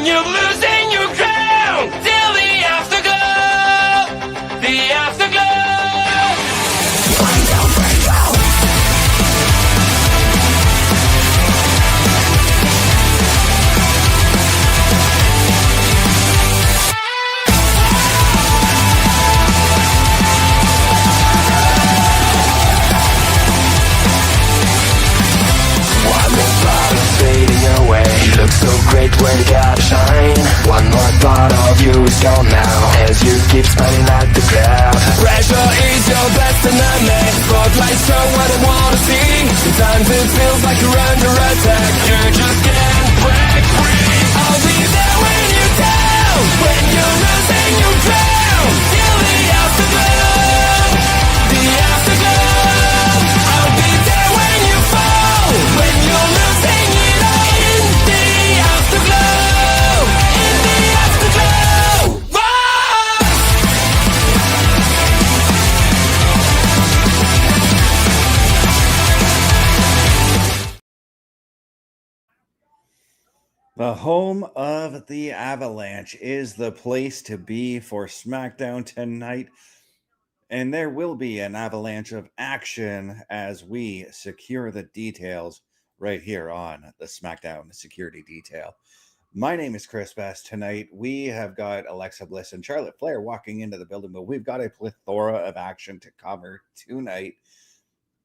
when you're losing your crown, till the afterglow, the afterglow. Fading away, you look so great when you gotta shine. One more part of you is gone now, as you keep smiling at the crowd. Pressure is your best enemy. Spotlights show what I wanna see. Sometimes it feels like you're under attack. You just can't break free. I'll be there when you're down, when you're losing your crown, till the afterglow, the afterglow. I'll be there when you fall, when you're losing it all. In the afterglow, in the afterglow. Whoa! The home of the Avalanche is the place to be for SmackDown tonight. And there will be an avalanche of action as we secure the details right here on the Smackdown Security Detail. My name is Chris Best. Tonight, we have got Alexa Bliss and Charlotte Flair walking into the building, but we've got a plethora of action to cover tonight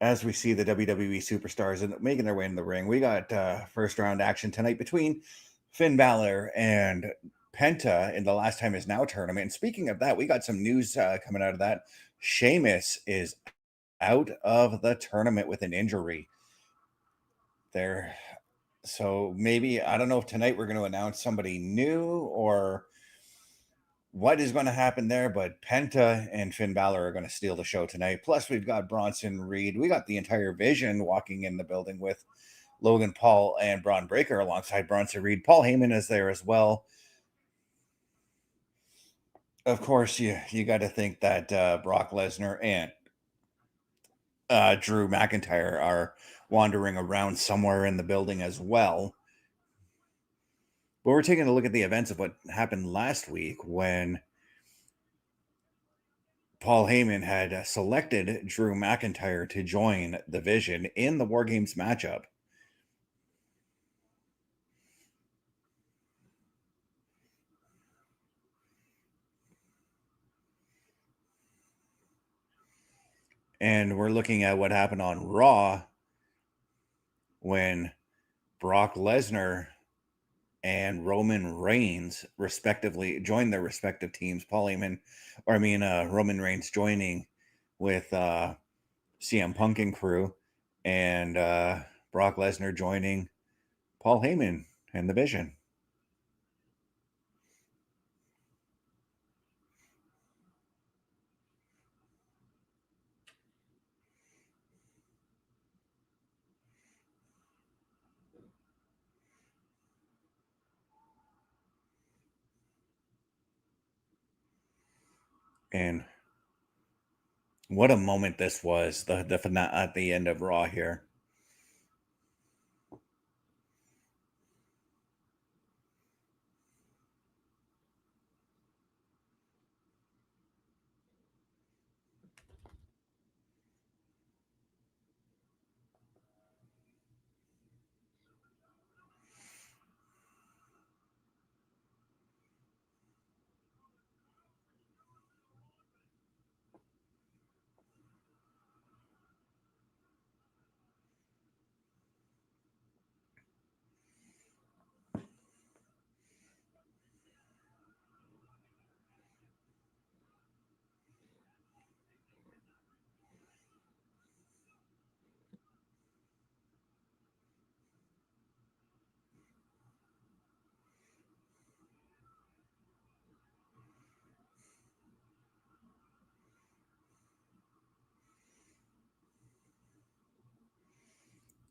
as we see the WWE superstars making their way in the ring. We got first round action tonight between FINN BALOR and PENTA in the Last Time Is Now tournament. And speaking of that, we got some news coming out of that. Sheamus is out of the tournament with an injury there. So maybe, I don't know if tonight we're going to announce somebody new or what is going to happen there, but PENTA and FINN BALOR are going to steal the show tonight. Plus, we've got Bronson Reed. We got the entire Vision walking in the building with Logan Paul and Braun Breaker alongside Bronson Reed. Paul Heyman is there as well. Of course, you got to think that Brock Lesnar and Drew McIntyre are wandering around somewhere in the building as well. But we're taking a look at the events of what happened last week when Paul Heyman had selected Drew McIntyre to join the Vision in the WarGames matchup. And we're looking at what happened on Raw when Brock Lesnar and Roman Reigns respectively joined their respective teams. Roman Reigns joining with CM Punk and crew, and Brock Lesnar joining Paul Heyman and the Vision. And what a moment this was, the finale at the end of Raw here.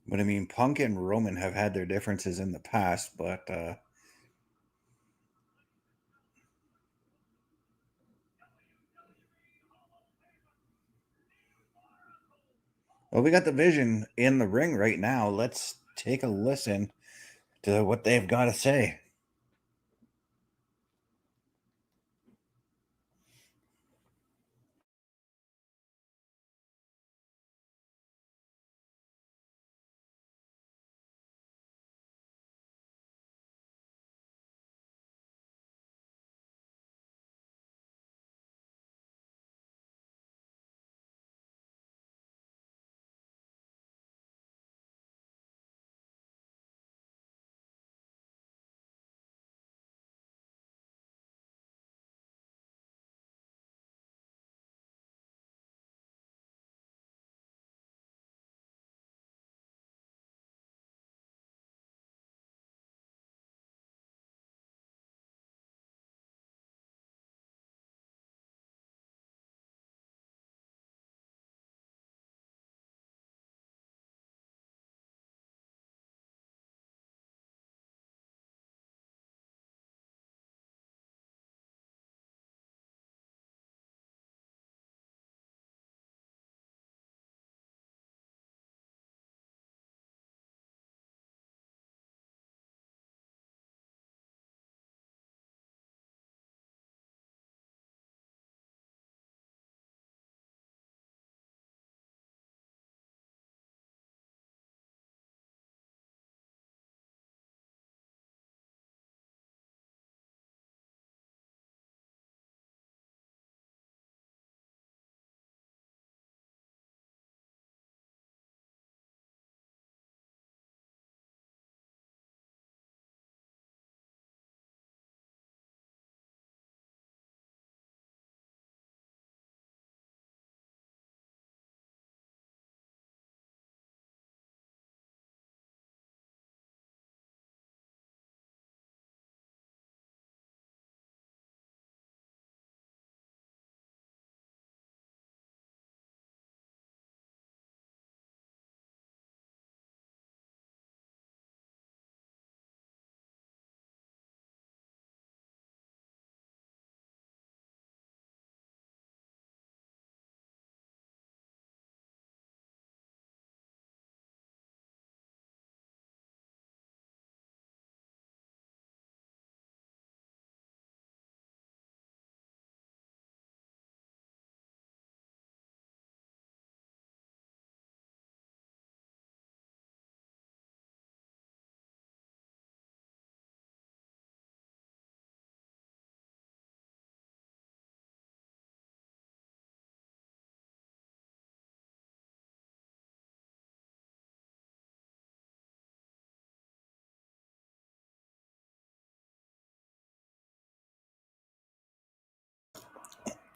But I mean, Punk and Roman have had their differences in the past, but well, we got the Vision in the ring right now. Let's take a listen to what they've got to say.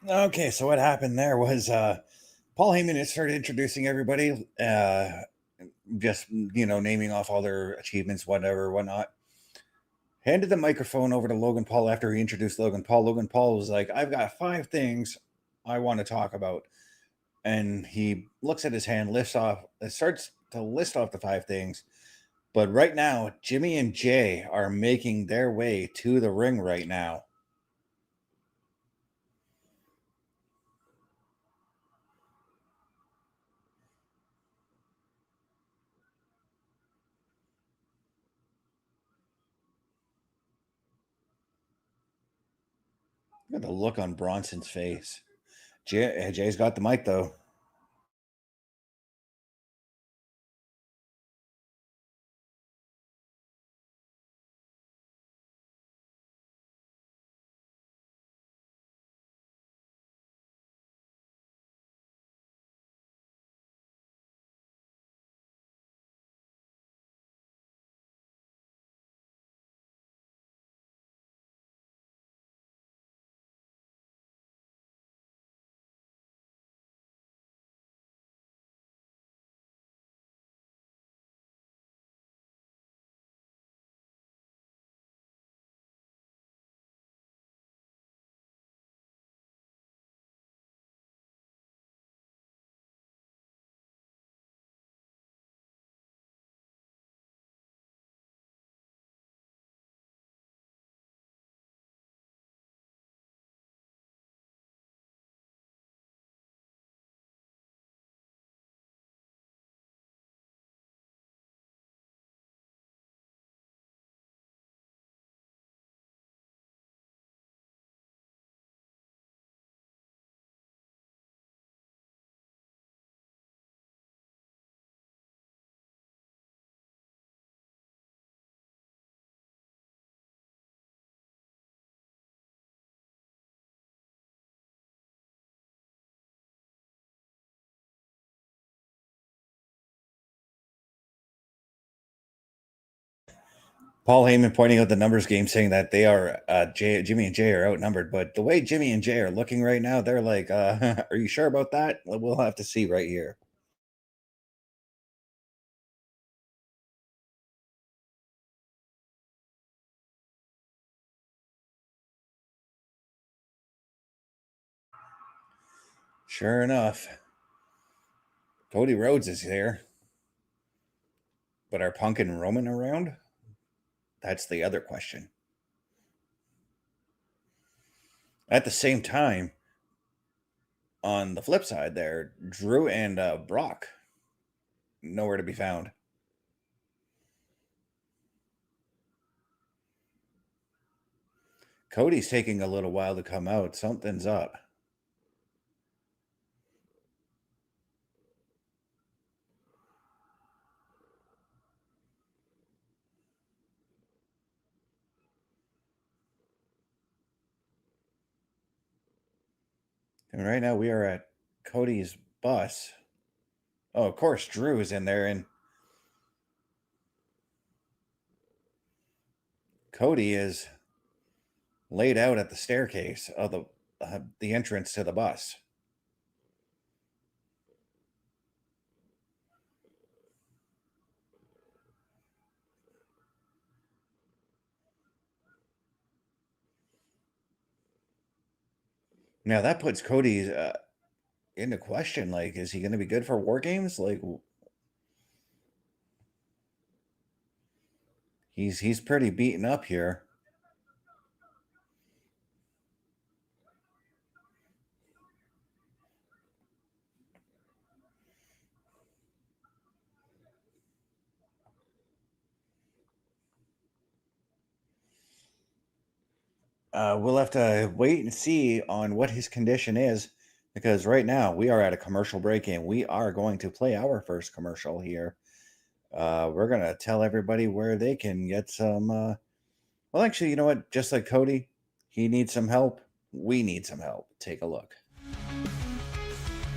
Okay, so what happened there was Paul Heyman had started introducing everybody, just, naming off all their achievements, whatever, whatnot. Handed the microphone over to Logan Paul after he introduced Logan Paul. Logan Paul was like, I've got 5 things I want to talk about. And he looks at his hand, starts to list off the 5 things. But right now, Jimmy and Jay are making their way to the ring right now. Look at the look on Bronson's face. Jay's got the mic, though. Paul Heyman pointing out the numbers game, saying that they are Jimmy and Jay are outnumbered. But the way Jimmy and Jay are looking right now, they're like, "Are you sure about that?" We'll have to see right here. Sure enough, Cody Rhodes is here, but are Punk and Roman around? That's the other question. At the same time, on the flip side, there, Drew and Brock nowhere to be found. Cody's taking a little while to come out. Something's up. And right now we are at Cody's bus. Oh, of course, Drew is in there, and Cody is laid out at the staircase of the entrance to the bus. Now that puts Cody into question. Like, is he going to be good for WarGames? Like, he's pretty beaten up here. We'll have to wait and see on what his condition is, because right now we are at a commercial break and we are going to play our first commercial here. We're going to tell everybody where they can get some. Well, actually, you know what? Just like Cody, he needs some help. We need some help. Take a look.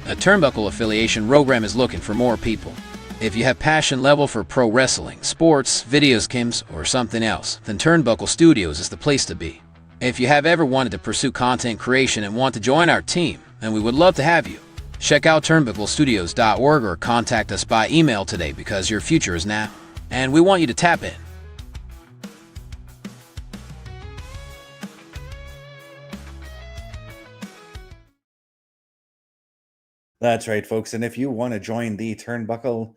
A Turnbuckle affiliation program is looking for more people. If you have passion level for pro wrestling, sports, video games, or something else, then Turnbuckle Studios is the place to be. If you have ever wanted to pursue content creation and want to join our team, then we would love to have you. Check out turnbucklestudios.org or contact us by email today because your future is now, and we want you to tap in. That's right, folks. And if you want to join the Turnbuckle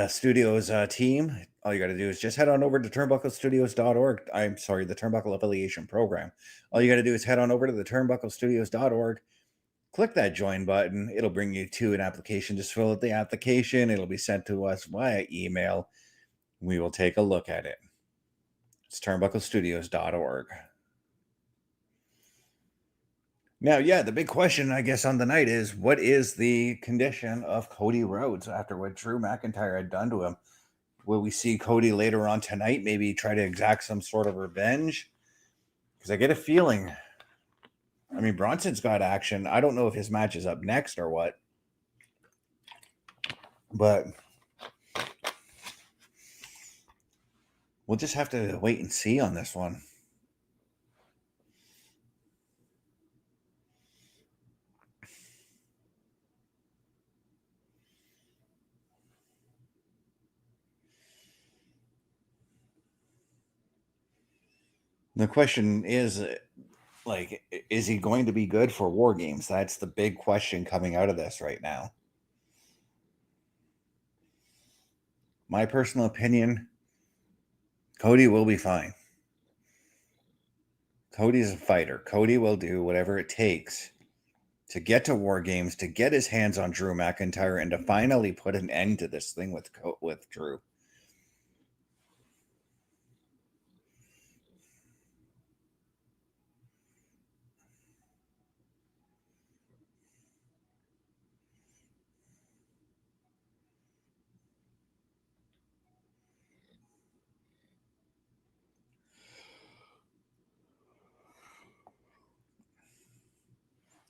Studios team, all you got to do is just head on over to turnbucklestudios.org. I'm sorry, the Turnbuckle Affiliation Program. All you got to do is head on over to the turnbucklestudios.org, click that join button. It'll bring you to an application. Just fill out the application. It'll be sent to us via email. We will take a look at it. It's turnbucklestudios.org. Now, yeah, the big question, I guess, on the night is, what is the condition of Cody Rhodes after what Drew McIntyre had done to him? Will we see Cody later on tonight maybe try to exact some sort of revenge? Because I get a feeling, I mean, Bronson's got action. I don't know if his match is up next or what. But we'll just have to wait and see on this one. The question is, like, is he going to be good for WarGames? That's the big question coming out of this right now. My personal opinion, Cody will be fine. Cody's a fighter. Cody will do whatever it takes to get to WarGames, to get his hands on Drew McIntyre, and to finally put an end to this thing with Drew.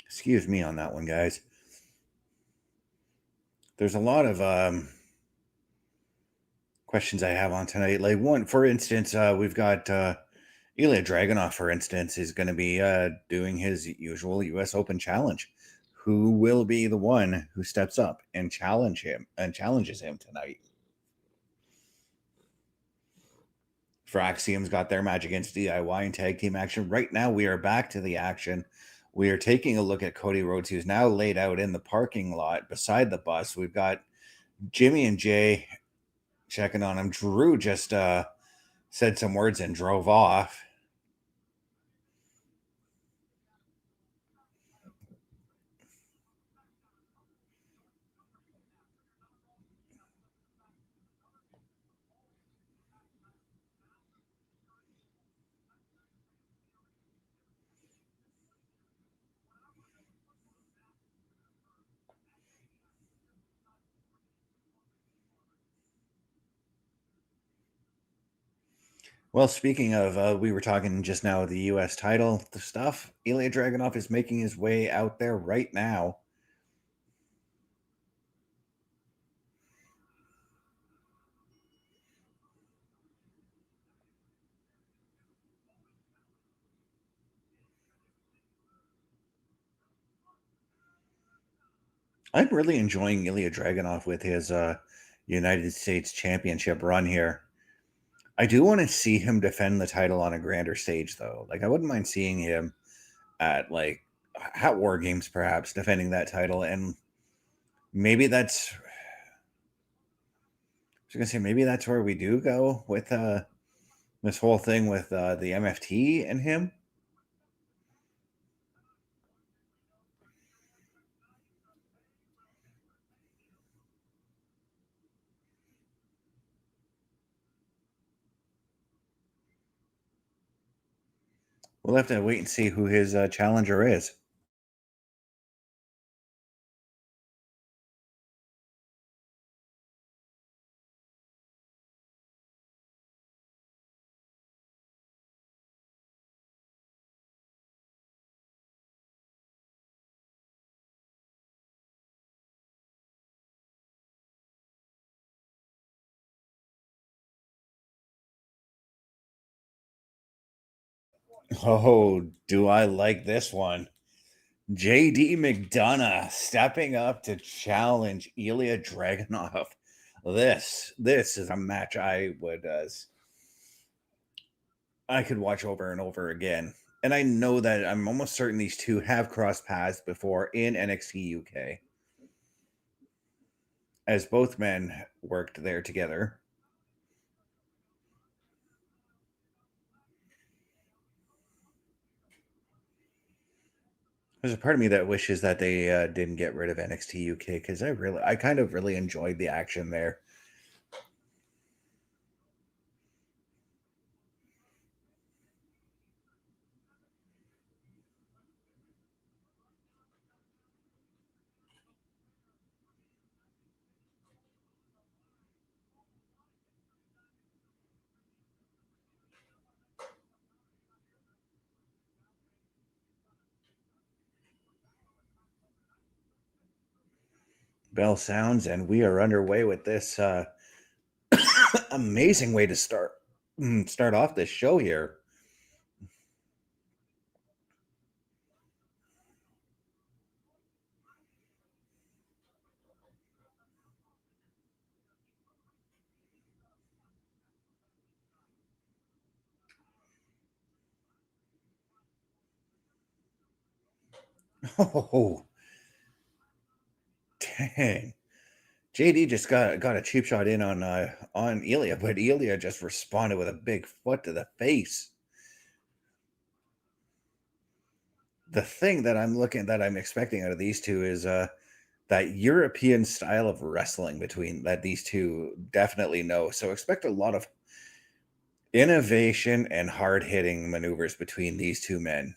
Excuse me on that one, guys. There's a lot of questions I have on tonight. Like, one, for instance, we've got ILJA DRAGUNOV, for instance, is going to be doing his usual U.S. Open challenge. Who will be the one who steps up and challenges him tonight? FRAXIOM's got their match against DIY and tag team action. Right now, we are back to the action. We are taking a look at Cody Rhodes, who's now laid out in the parking lot beside the bus. We've got Jimmy and Jay checking on him. Drew just said some words and drove off. Well, speaking of, we were talking just now the U.S. title the stuff. ILJA DRAGUNOV is making his way out there right now. I'm really enjoying ILJA DRAGUNOV with his United States Championship run here. I do want to see him defend the title on a grander stage, though. Like, I wouldn't mind seeing him at WarGames, perhaps, defending that title. And maybe that's, I was going to say, maybe that's where we do go with this whole thing with the MFT and him. We'll have to wait and see who his challenger is. Oh, do I like this one? JD MCDONAGH stepping up to challenge ILJA DRAGUNOV. This is a match I could watch over and over again. And I know that I'm almost certain these two have crossed paths before in NXT UK, as both men worked there together. There's a part of me that wishes that they didn't get rid of NXT UK, because I kind of really enjoyed the action there. Bell sounds, and we are underway with this amazing way to start off this show here. Oh, dang. JD just got a cheap shot in on ILJA, but ILJA just responded with a big foot to the face. The thing that I'm expecting out of these two is that European style of wrestling between that these two definitely know. So expect a lot of innovation and hard-hitting maneuvers between these two men.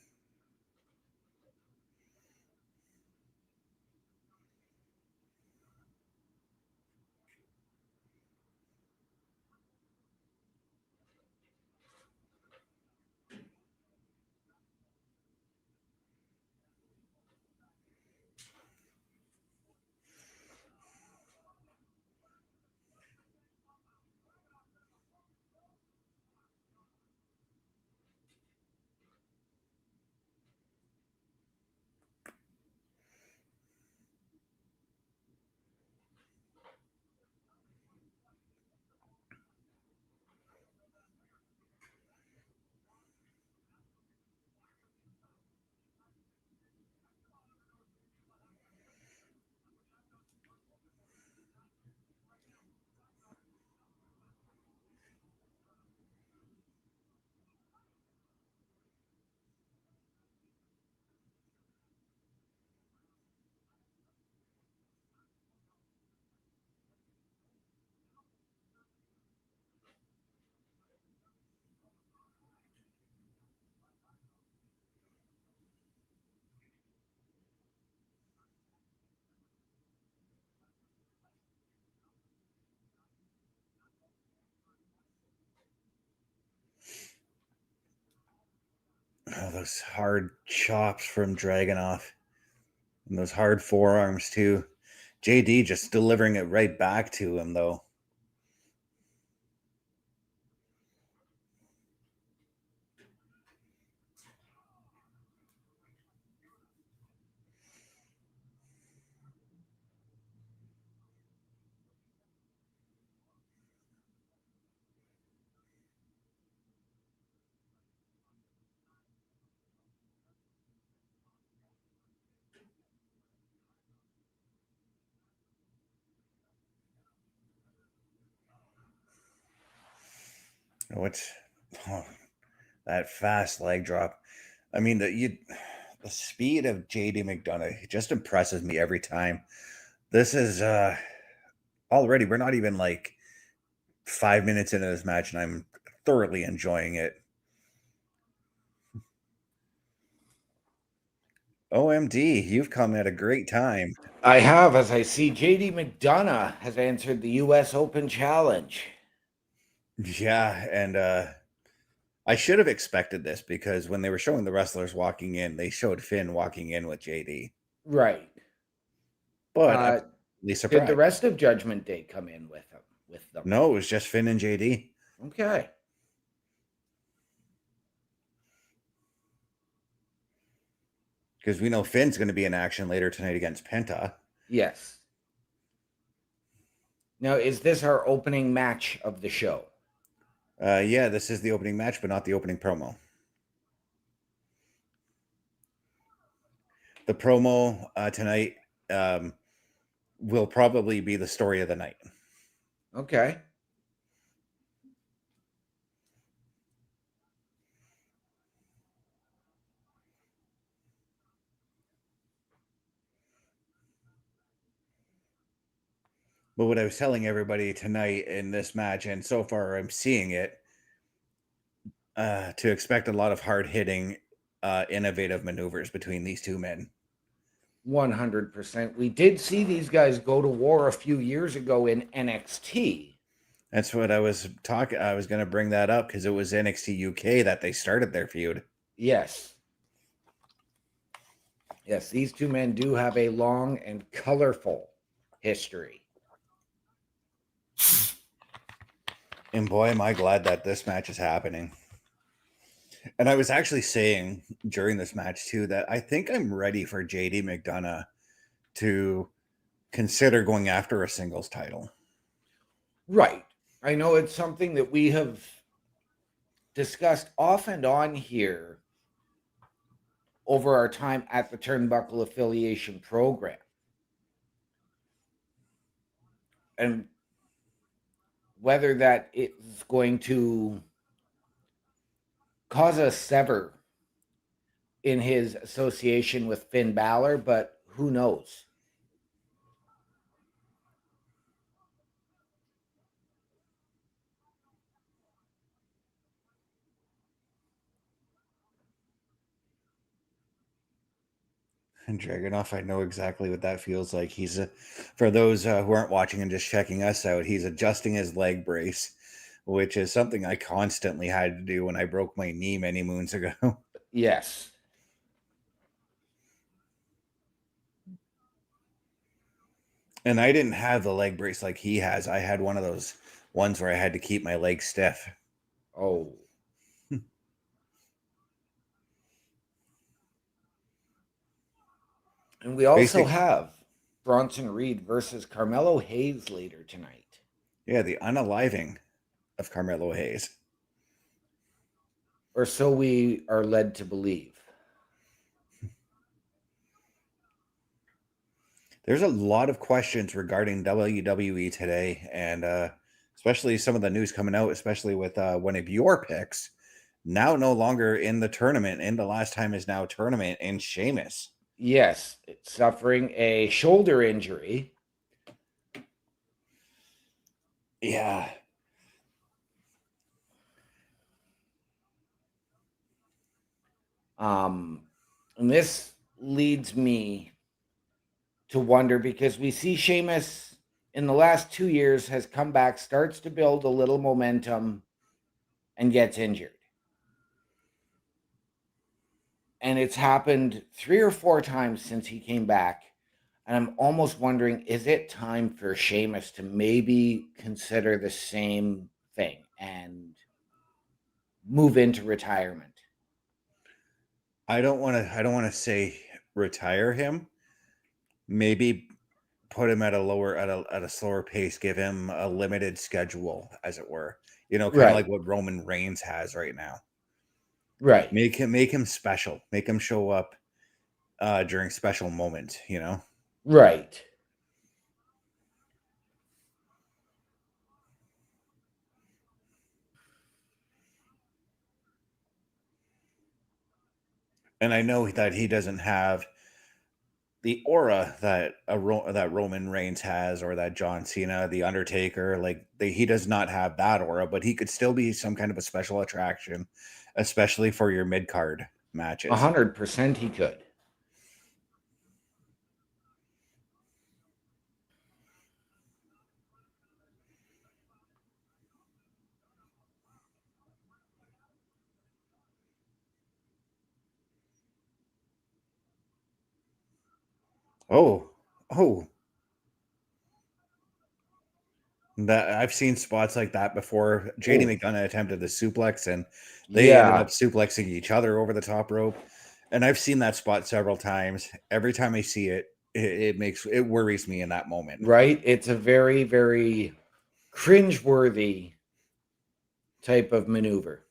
Oh, those hard chops from Dragunov. And those hard forearms too. JD just delivering it right back to him though. What's that fast leg drop? I mean, the speed of JD McDonough just impresses me every time. This is already, we're not even like 5 minutes into this match, and I'm thoroughly enjoying it. OMD, you've come at a great time. I have, as I see JD McDonough has answered the US Open Challenge. Yeah, and I should have expected this, because when they were showing the wrestlers walking in, they showed Finn walking in with JD. Right. But I'm really surprised. Did the rest of Judgment Day come in with them? No, it was just Finn and JD. Okay. Because we know Finn's going to be in action later tonight against Penta. Yes. Now, is this our opening match of the show? Yeah, this is the opening match, but not the opening promo. The promo tonight will probably be the story of the night. Okay. But what I was telling everybody tonight in this match, and so far I'm seeing it, to expect a lot of hard-hitting, innovative maneuvers between these two men. 100%. We did see these guys go to war a few years ago in NXT. That's what I was talking. I was going to bring that up because it was NXT UK that they started their feud. Yes. Yes, these two men do have a long and colorful history. And boy, am I glad that this match is happening. And I was actually saying during this match too that I think I'm ready for JD MCDONAGH to consider going after a singles title. Right. I know it's something that we have discussed off and on here over our time at the Turnbuckle Affiliation Program. And whether that is going to cause a sever in his association with Finn Balor, but who knows? And Dragunov, I know exactly what that feels like. He's for those who aren't watching and just checking us out, he's adjusting his leg brace, which is something I constantly had to do when I broke my knee many moons ago. Yes. And I didn't have the leg brace like he has. I had one of those ones where I had to keep my legs stiff. Oh. And we also have Bronson Reed versus Carmelo Hayes later tonight. Yeah, the unaliving of Carmelo Hayes. Or so we are led to believe. There's a lot of questions regarding WWE today, and especially some of the news coming out, especially with one of your picks, now no longer in the tournament, and the last time is now tournament, in Sheamus. Yes, it's suffering a shoulder injury. Yeah. And this leads me to wonder, because we see Sheamus in the last 2 years has come back, starts to build a little momentum, and gets injured. And it's happened 3 or 4 times since he came back. And I'm almost wondering, is it time for Sheamus to maybe consider the same thing and move into retirement? I don't want to say retire him. Maybe put him at a slower pace, give him a limited schedule, as it were. You know, kind of like what Roman Reigns has right now. Right. Make him special. Make him show up during special moments, you know? Right. And I know that he doesn't have the aura that that Roman Reigns has, or that John Cena, the Undertaker. Like he does not have that aura, but he could still be some kind of a special attraction, especially for your mid card matches. 100% he could. Oh. That I've seen spots like that before. JD McDonough attempted the suplex, and they ended up suplexing each other over the top rope. And I've seen that spot several times. Every time I see it, it worries me in that moment. Right? It's a very, very cringeworthy type of maneuver.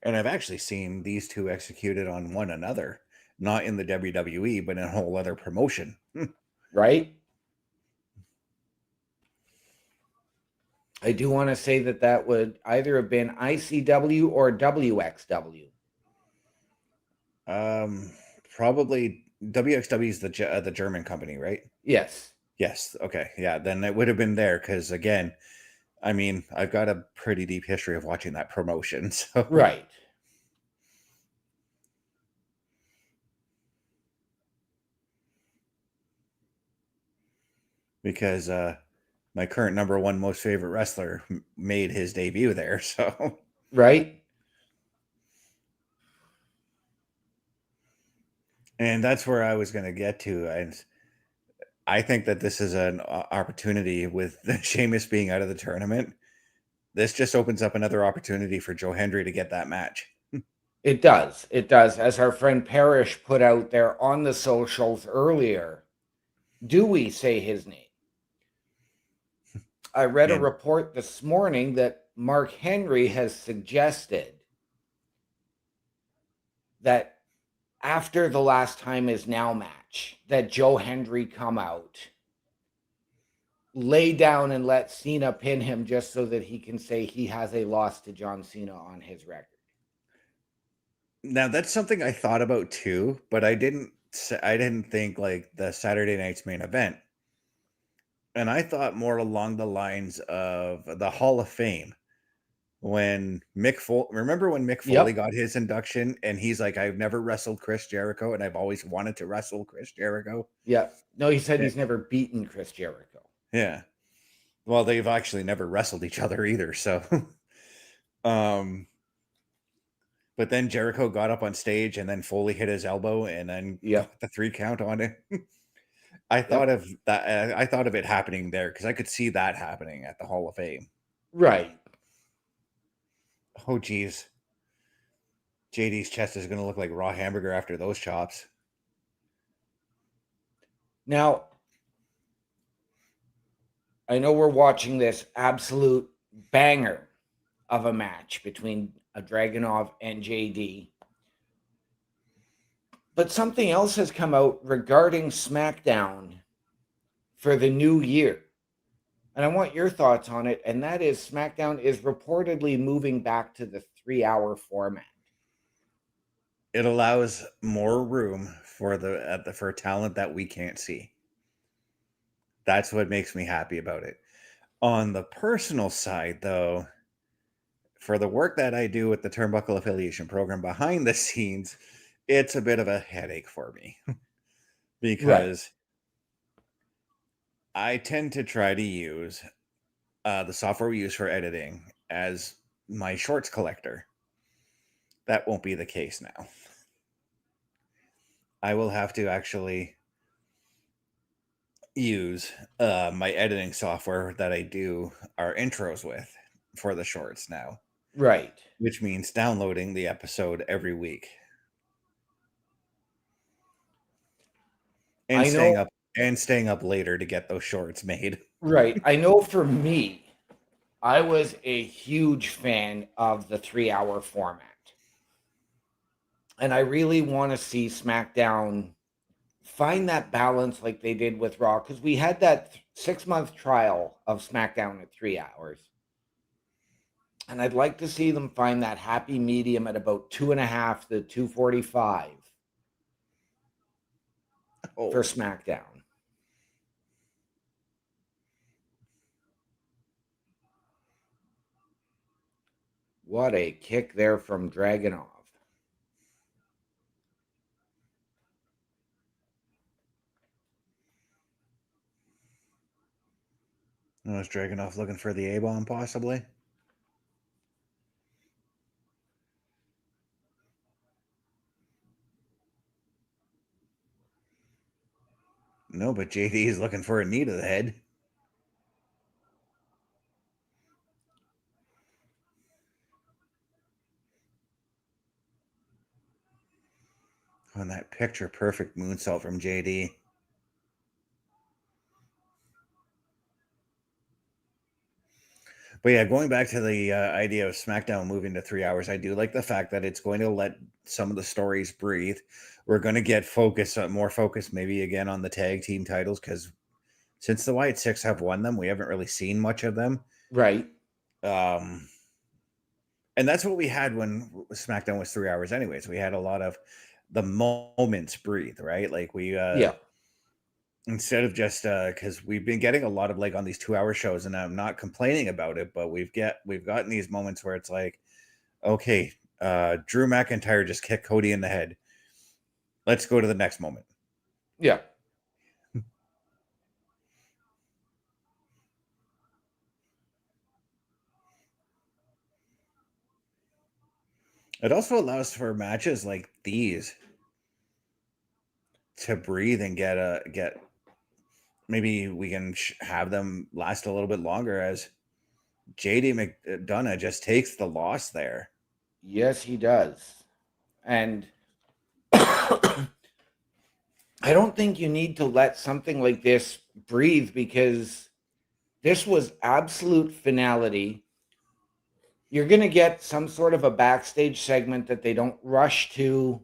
And I've actually seen these two executed on one another, not in the WWE, but in a whole other promotion. Right? I do want to say that that would either have been ICW or WXW. Probably WXW is the German company, right? Yes. Yes. Okay. Yeah. Then it would have been there because, again, I mean, I've got a pretty deep history of watching that promotion. So Right. because my current number one most favorite wrestler made his debut there. So Right? and that's where I was going to get to. And I think that this is an opportunity with Sheamus being out of the tournament. This just opens up another opportunity for Joe Hendry to get that match. It does. It does. As our friend Parrish put out there on the socials earlier, do we say his name? I read a And report this morning that Mark Henry has suggested that after the Last Time Is Now match, that Joe Hendry come out, lay down and let Cena pin him just so that he can say he has a loss to John Cena on his record. now that's something I thought about too, but I didn't think like the Saturday night's main event. And I thought more along the lines of the Hall of Fame when remember when Mick Foley Yep. got his induction and he's like, I've never wrestled Chris Jericho and I've always wanted to wrestle Chris Jericho. Yeah. No, he said Yeah. he's never beaten Chris Jericho. Yeah. Well, they've actually never wrestled each other either. So, but then Jericho got up on stage and then Foley hit his elbow and then got the 3 count on it. I thought of that. I thought of it happening there because I could see that happening at the Hall of Fame. Right. Oh, geez. JD's chest is going to look like raw hamburger after those chops. Now, I know we're watching this absolute banger of a match between Dragunov and JD. But something else has come out regarding SmackDown for the new year. And I want your thoughts on it. And that is SmackDown is reportedly moving back to the 3-hour format. It allows more room for for talent that we can't see. That's what makes me happy about it. On the personal side, though, for the work that I do with the Turnbuckle Affiliation Program behind the scenes, it's a bit of a headache for me because I tend to try to use the software we use for editing as my shorts collector. That won't be the case now. I will have to actually use my editing software that I do our intros with for the shorts now. Right. Which means downloading the episode every week. And staying up later to get those shorts made. Right. I know for me, I was a huge fan of the 3-hour format. And I really want to see SmackDown find that balance like they did with Raw, because we had that 6-month trial of SmackDown at 3 hours. And I'd like to see them find that happy medium at about 2.5 to 2:45 for SmackDown. What a kick there from Dragunov. Was Dragunov looking for the A-bomb possibly? No, but JD is looking for a knee to the head. On that picture perfect moonsault from JD. But yeah, going back to the idea of SmackDown moving to 3 hours, I do like the fact that it's going to let some of the stories breathe. We're going to get more focus, maybe again on the tag team titles, because since the Wyatt Six have won them, we haven't really seen much of them. Right. And that's what we had when SmackDown was 3 hours, anyways. We had a lot of the moments breathe, right? Like Yeah. instead of just because we've been getting a lot of like on these 2 hour shows, and I'm not complaining about it, but we've gotten these moments where it's like, okay, Drew McIntyre just kicked Cody in the head. Let's go to the next moment. Yeah. It also allows for matches like these to breathe and get maybe we can have them last a little bit longer as JD McDonough just takes the loss there. Yes, he does. And I don't think you need to let something like this breathe, because this was absolute finality. You're going to get some sort of a backstage segment that they don't rush to,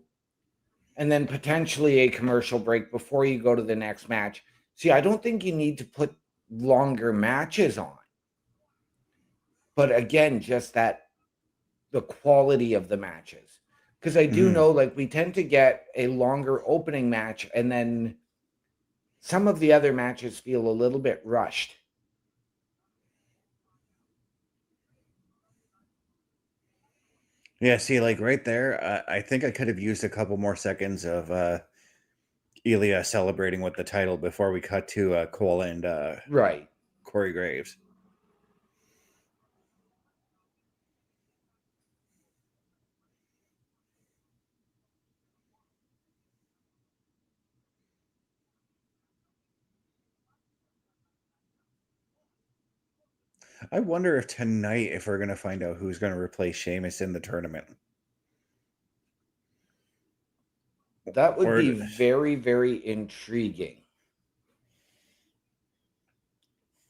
and then potentially a commercial break before you go to the next match. See, I don't think you need to put longer matches on. But again, just the quality of the matches. Because I do know, like, we tend to get a longer opening match, and then some of the other matches feel a little bit rushed. Yeah, see, like right there, I think I could have used a couple more seconds of Ilya celebrating with the title before we cut to Cole and Right. Corey Graves. I wonder if tonight, if we're going to find out who's going to replace Sheamus in the tournament. That would Or be very, very intriguing.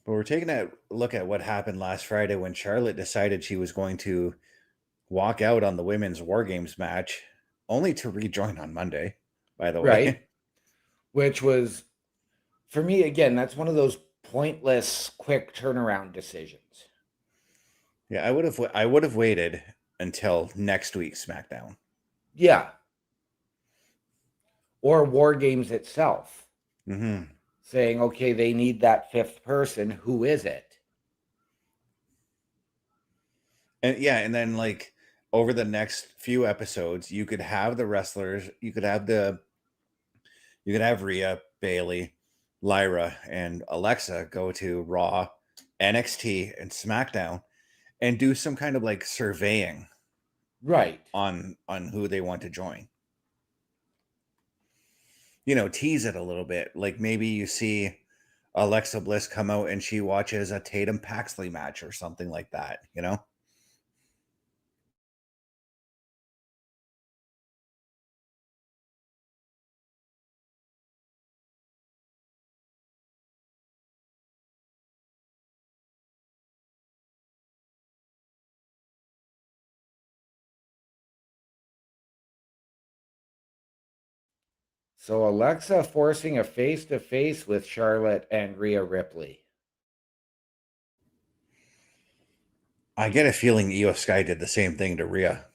but we're taking a look at what happened last Friday when Charlotte decided she was going to walk out on the women's WarGames match, only to rejoin on Monday, by the Right. way. Which was, for me, again, that's one of those pointless, quick turnaround decisions. Yeah, I would have waited until next week's SmackDown. Yeah. Or WarGames itself. Mm-hmm. Saying, okay, they need that fifth person. Who is it? And yeah, and then like over the next few episodes, you could have the wrestlers, you could have Rhea, Bailey, Lyra, and Alexa go to Raw, NXT, and SmackDown and do some kind of like surveying Right. on who they want to join. You know, tease it a little bit. Like maybe you see Alexa Bliss come out and she watches a Tatum Paxley match or something like that, you know? So Alexa forcing a face-to-face with Charlotte and Rhea Ripley. I get a feeling Io Sky did the same thing to Rhea.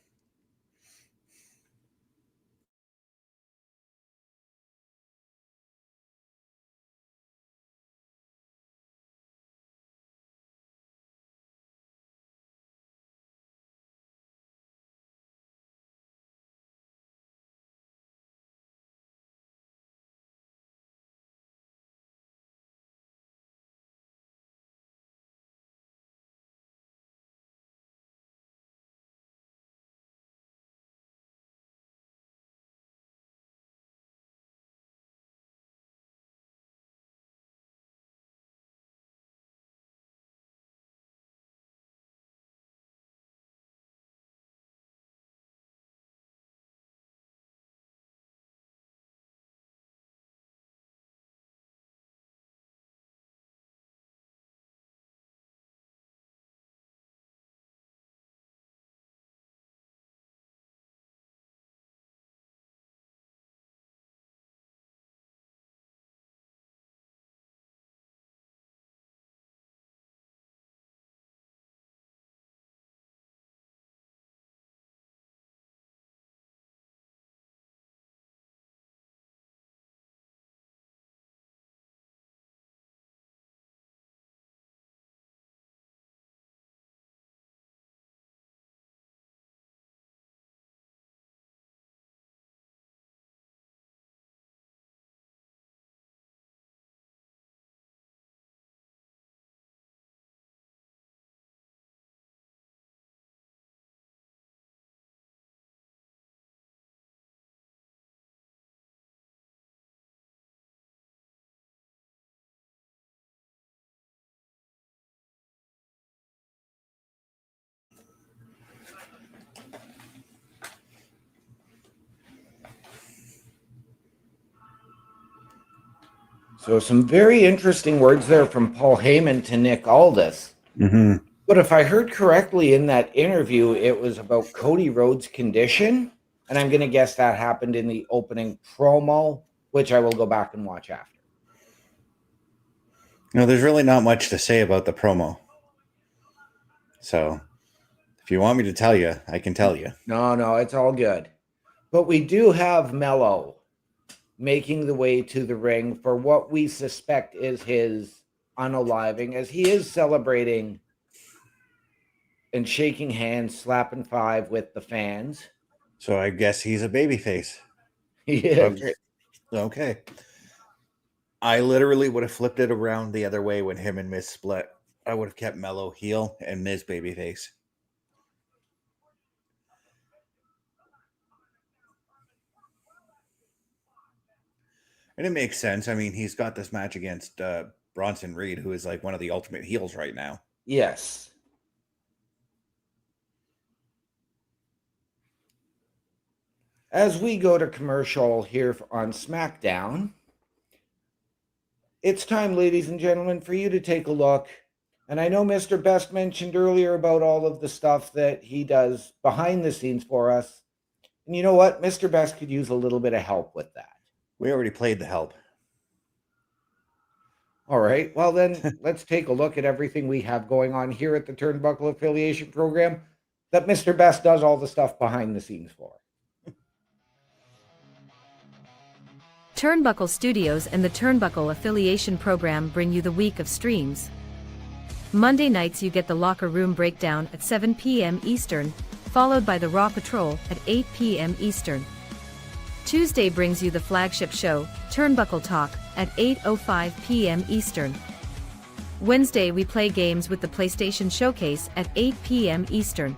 So some very interesting words there from Paul Heyman to Nick Aldis. Mm-hmm. But if I heard correctly in that interview, it was about Cody Rhodes' condition. And I'm going to guess that happened in the opening promo, which I will go back and watch after. No, there's really not much to say about the promo. So if you want me to tell you, I can tell you. No, it's all good. But we do have Melo making the way to the ring for what we suspect is his unaliving, as he is celebrating and shaking hands, slapping five with the fans. So I guess he's a babyface. He is. Okay. I literally would have flipped it around the other way when him and Miz split. I would have kept Melo heel and Miz babyface. And it makes sense. I mean, he's got this match against Bronson Reed, who is like one of the ultimate heels right now. Yes. As we go to commercial here on SmackDown, it's time, ladies and gentlemen, for you to take a look. And I know Mr. Best mentioned earlier about all of the stuff that he does behind the scenes for us. And you know what? Mr. Best could use a little bit of help with that. We already played the help. All right. Well, then let's take a look at everything we have going on here at the Turnbuckle Affiliation Program that Mr. Best does all the stuff behind the scenes for. Turnbuckle Studios and the Turnbuckle Affiliation Program bring you the week of streams. Monday nights you get the Locker Room Breakdown at 7 p.m. Eastern, followed by the Raw Patrol at 8 p.m. Eastern. Tuesday brings you the flagship show, Turnbuckle Talk, at 8:05 p.m. Eastern. Wednesday we play games with the PlayStation Showcase at 8 p.m. Eastern.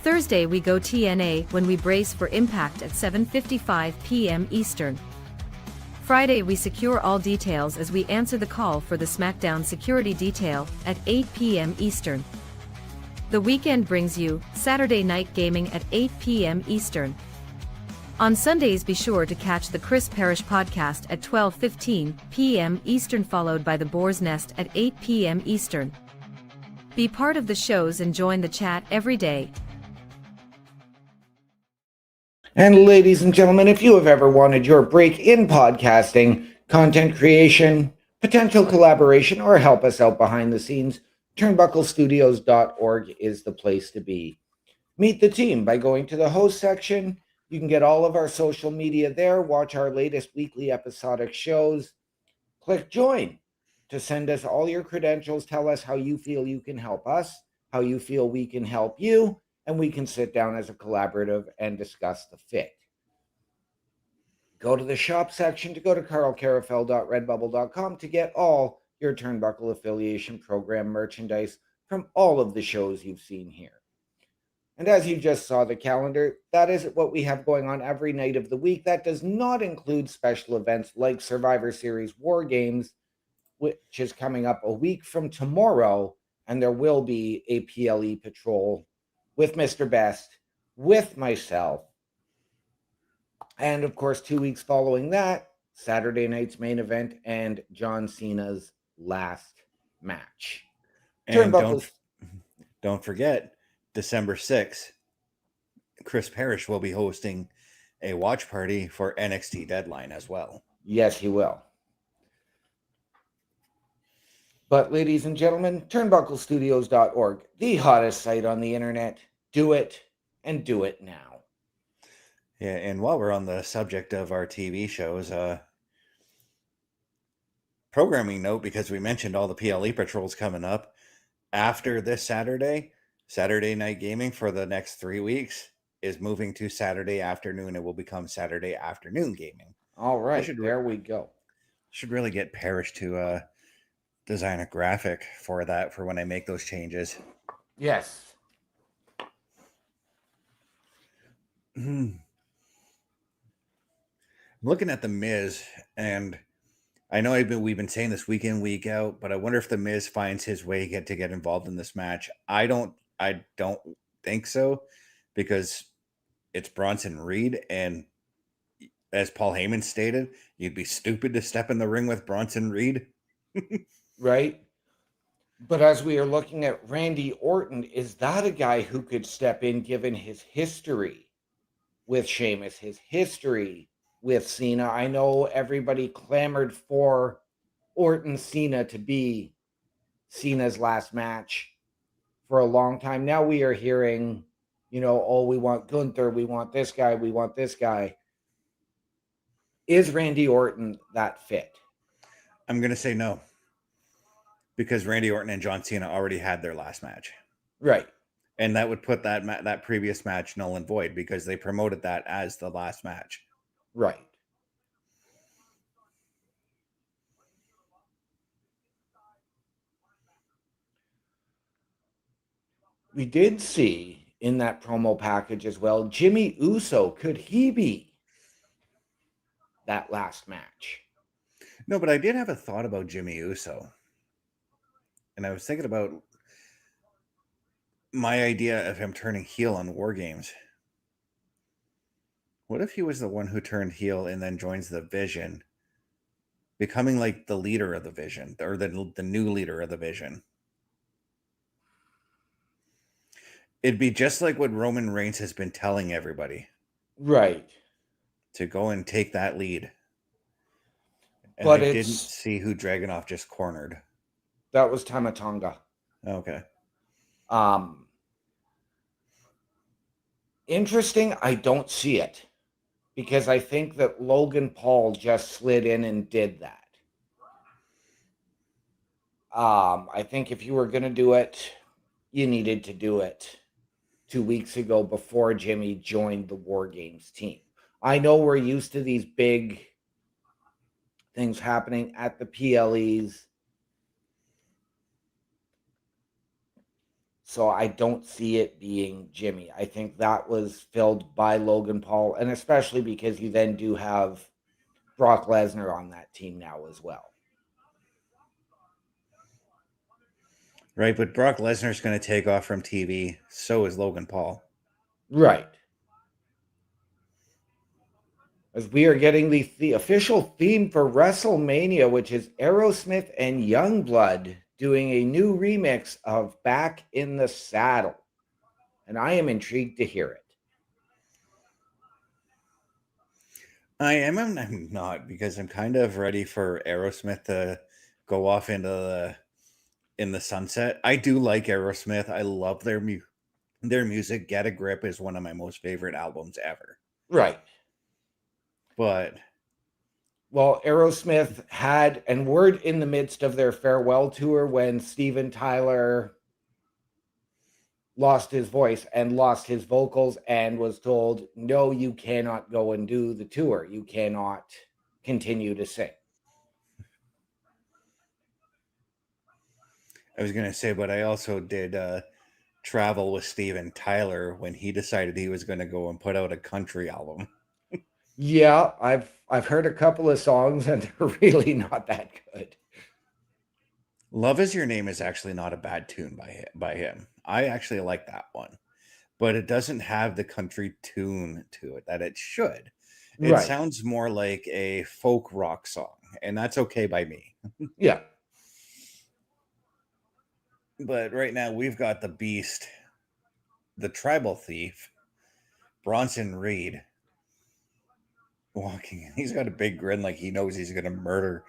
Thursday we go TNA when we brace for Impact at 7:55 p.m. Eastern. Friday we secure all details as we answer the call for the Smackdown Security Detail at 8 p.m. Eastern. The weekend brings you Saturday Night Gaming at 8 p.m. Eastern. On Sundays be sure to catch the Chris Parrish podcast at 12:15 p.m. Eastern, followed by the Boar's Nest at 8 p.m. Eastern. Be part of the shows and join the chat every day. And ladies and gentlemen, if you have ever wanted your break in podcasting, content creation, potential collaboration, or help us out behind the scenes, turnbucklestudios.org is the place to be. Meet the team by going to the host section. You can get all of our social media there, watch our latest weekly episodic shows, click join to send us all your credentials, tell us how you feel you can help us, how you feel we can help you, and we can sit down as a collaborative and discuss the fit. Go to the shop section to go to carlcarafel.redbubble.com to get all your Turnbuckle Affiliation Program merchandise from all of the shows you've seen here. And as you just saw the calendar, that is what we have going on every night of the week. That does not include special events like Survivor Series WarGames, which is coming up a week from tomorrow, and there will be a PLE patrol with Mr. Best, with myself, and of course 2 weeks following that, Saturday night's main event and John Cena's last match. And don't forget, December 6th, Chris Parrish will be hosting a watch party for NXT Deadline as well. Yes, he will. But ladies and gentlemen, turnbucklestudios.org, the hottest site on the internet. Do it, and do it now. Yeah, and while we're on the subject of our TV shows, programming note, because we mentioned all the PLE patrols coming up, after this Saturday Night Gaming for the next 3 weeks is moving to Saturday afternoon. It will become Saturday afternoon gaming. All right, there we go. Should really get Parrish to design a graphic for that for when I make those changes. Yes. I'm looking at The Miz, and I know we've been saying this week in, week out, but I wonder if The Miz finds his way to get involved in this match. I don't think so, because it's Bronson Reed, and as Paul Heyman stated, you'd be stupid to step in the ring with Bronson Reed. Right? But as we are looking at Randy Orton, is that a guy who could step in given his history with Sheamus, his history with Cena? I know everybody clamored for Orton Cena to be Cena's last match for a long time. Now we are hearing, oh, we want Gunther, we want this guy, we want this guy. Is Randy Orton that fit? I'm going to say no. Because Randy Orton and John Cena already had their last match. Right. And that would put that previous match null and void because they promoted that as the last match. Right. We did see in that promo package as well, Jimmy Uso. Could he be that last match? No, but I did have a thought about Jimmy Uso. And I was thinking about my idea of him turning heel on WarGames. What if he was the one who turned heel and then joins the Vision, becoming like the leader of the Vision, or the new leader of the Vision? It'd be just like what Roman Reigns has been telling everybody. Right. To go and take that lead. And but I didn't see who Dragunov just cornered. That was Tama Tonga. Okay. Interesting. I don't see it because I think that Logan Paul just slid in and did that. I think if you were going to do it, you needed to do it 2 weeks ago before Jimmy joined the WarGames team. I know we're used to these big things happening at the PLEs. So I don't see it being Jimmy. I think that was filled by Logan Paul, and especially because you then do have Brock Lesnar on that team now as well. Right, but Brock Lesnar's going to take off from TV. So is Logan Paul. Right. As we are getting the official theme for WrestleMania, which is Aerosmith and Youngblood doing a new remix of Back in the Saddle. And I am intrigued to hear it. I am. I'm not, because I'm kind of ready for Aerosmith to go off into the sunset. I do like Aerosmith. I love their music. Get a Grip is one of my most favorite albums ever. Right. But well, Aerosmith had, and we're in the midst of their farewell tour when Steven Tyler lost his voice and lost his vocals and was told, no, you cannot go and do the tour. You cannot continue to sing. I was going to say, but I also did travel with Steven Tyler when he decided he was going to go and put out a country album. Yeah, I've heard a couple of songs and they're really not that good. Love Is Your Name is actually not a bad tune by him. I actually like that one. But it doesn't have the country tune to it that it should. It Right. sounds more like a folk rock song, and that's okay by me. Yeah. But right now we've got the Beast, the Tribal Thief, Bronson Reed walking in. He's got a big grin like he knows he's going to murder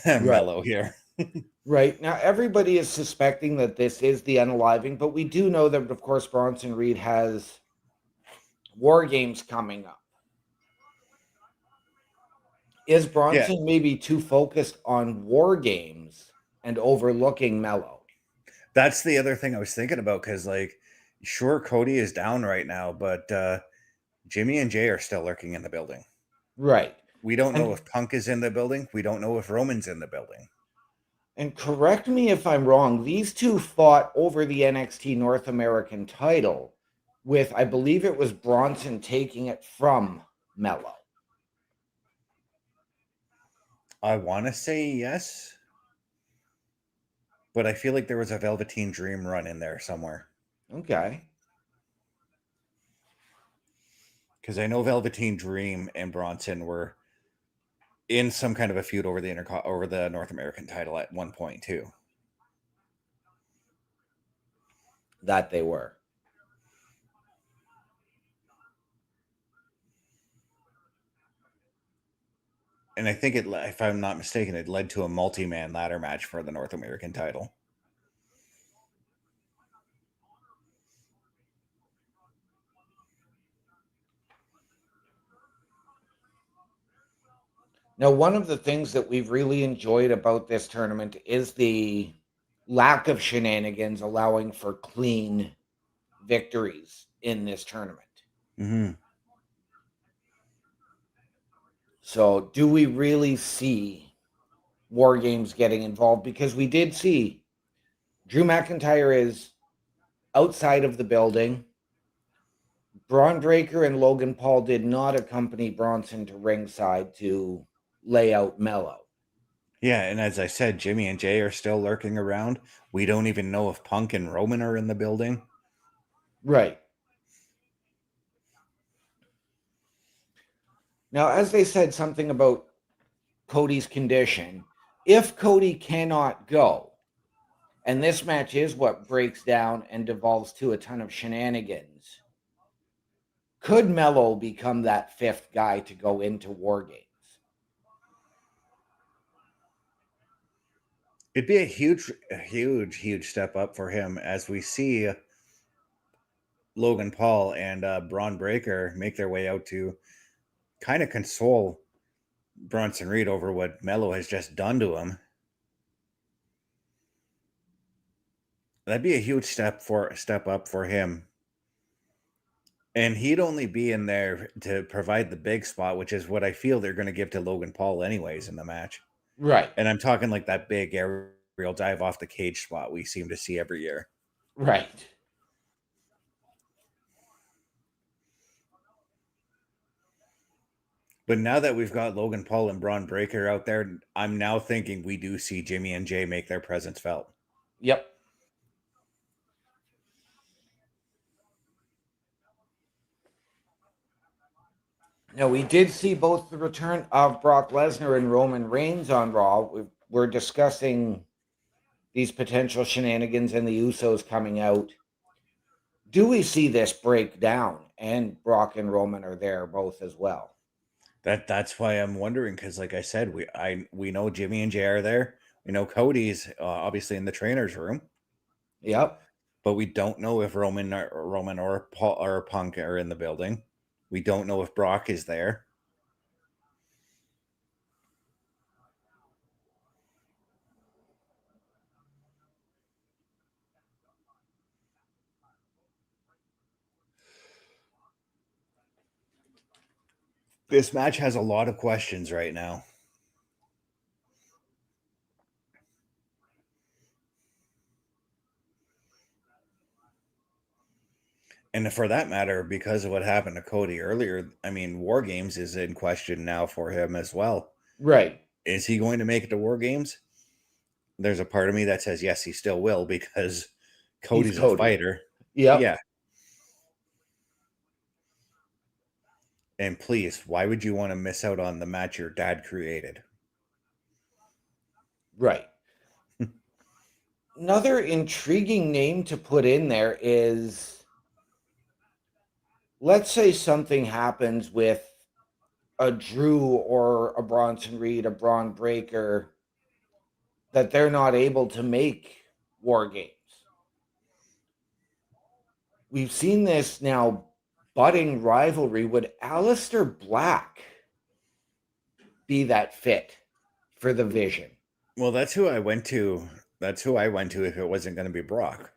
Mello here. Right. Now, everybody is suspecting that this is the unaliving, but we do know that, of course, Bronson Reed has WarGames coming up. Is Bronson maybe too focused on WarGames and overlooking Mello? That's the other thing I was thinking about, because, like, sure, Cody is down right now, but Jimmy and Jay are still lurking in the building. Right. We don't know if Punk is in the building. We don't know if Roman's in the building. And correct me if I'm wrong, these two fought over the NXT North American title with, I believe it was Bronson taking it from Mello. I want to say yes, but I feel like there was a Velveteen Dream run in there somewhere. Okay. Because I know Velveteen Dream and Bronson were in some kind of a feud over the North American title at one point too. That they were. And I think if I'm not mistaken, it led to a multi-man ladder match for the North American title. Now, one of the things that we've really enjoyed about this tournament is the lack of shenanigans, allowing for clean victories in this tournament. Mm-hmm. So, do we really see WarGames getting involved? Because we did see Drew McIntyre is outside of the building. Braun Breaker and Logan Paul did not accompany Bronson to ringside to lay out Melo. Yeah, and as I said, Jimmy and Jay are still lurking around. We don't even know if Punk and Roman are in the building. Right. Now, as they said something about Cody's condition, if Cody cannot go, and this match is what breaks down and devolves to a ton of shenanigans, could Melo become that fifth guy to go into WarGames? It'd be a huge step up for him as we see Logan Paul and Braun Breaker make their way out to kind of console Bronson Reed over what Melo has just done to him. That'd be a huge step up for him. And he'd only be in there to provide the big spot, which is what I feel they're going to give to Logan Paul anyways in the match. Right. And I'm talking like that big aerial dive off the cage spot we seem to see every year. Right. But now that we've got Logan Paul and Braun Breaker out there, I'm now thinking we do see Jimmy and Jay make their presence felt. Yep. Now, we did see both the return of Brock Lesnar and Roman Reigns on Raw. We're discussing these potential shenanigans and the Usos coming out. Do we see this break down? And Brock and Roman are there both as well. That's why I'm wondering, because like I said, we know Jimmy and Jay are there. We know Cody's obviously in the trainer's room. Yep. But we don't know if Roman or Paul or Punk are in the building. We don't know if Brock is there. This match has a lot of questions right now. And for that matter, because of what happened to Cody earlier, I mean, WarGames is in question now for him as well. Right. Is he going to make it to WarGames? There's a part of me that says yes, he still will, because Cody's Cody. a fighter. Yep. Yeah. And please, why would you want to miss out on the match your dad created? Right. Another intriguing name to put in there is, let's say something happens with a Drew or a Bronson Reed, a Braun Breaker, that they're not able to make WarGames. We've seen this now budding rivalry. Would Aleister Black be that fit for the Vision? Well, that's who I went to. That's who I went to if it wasn't going to be Brock.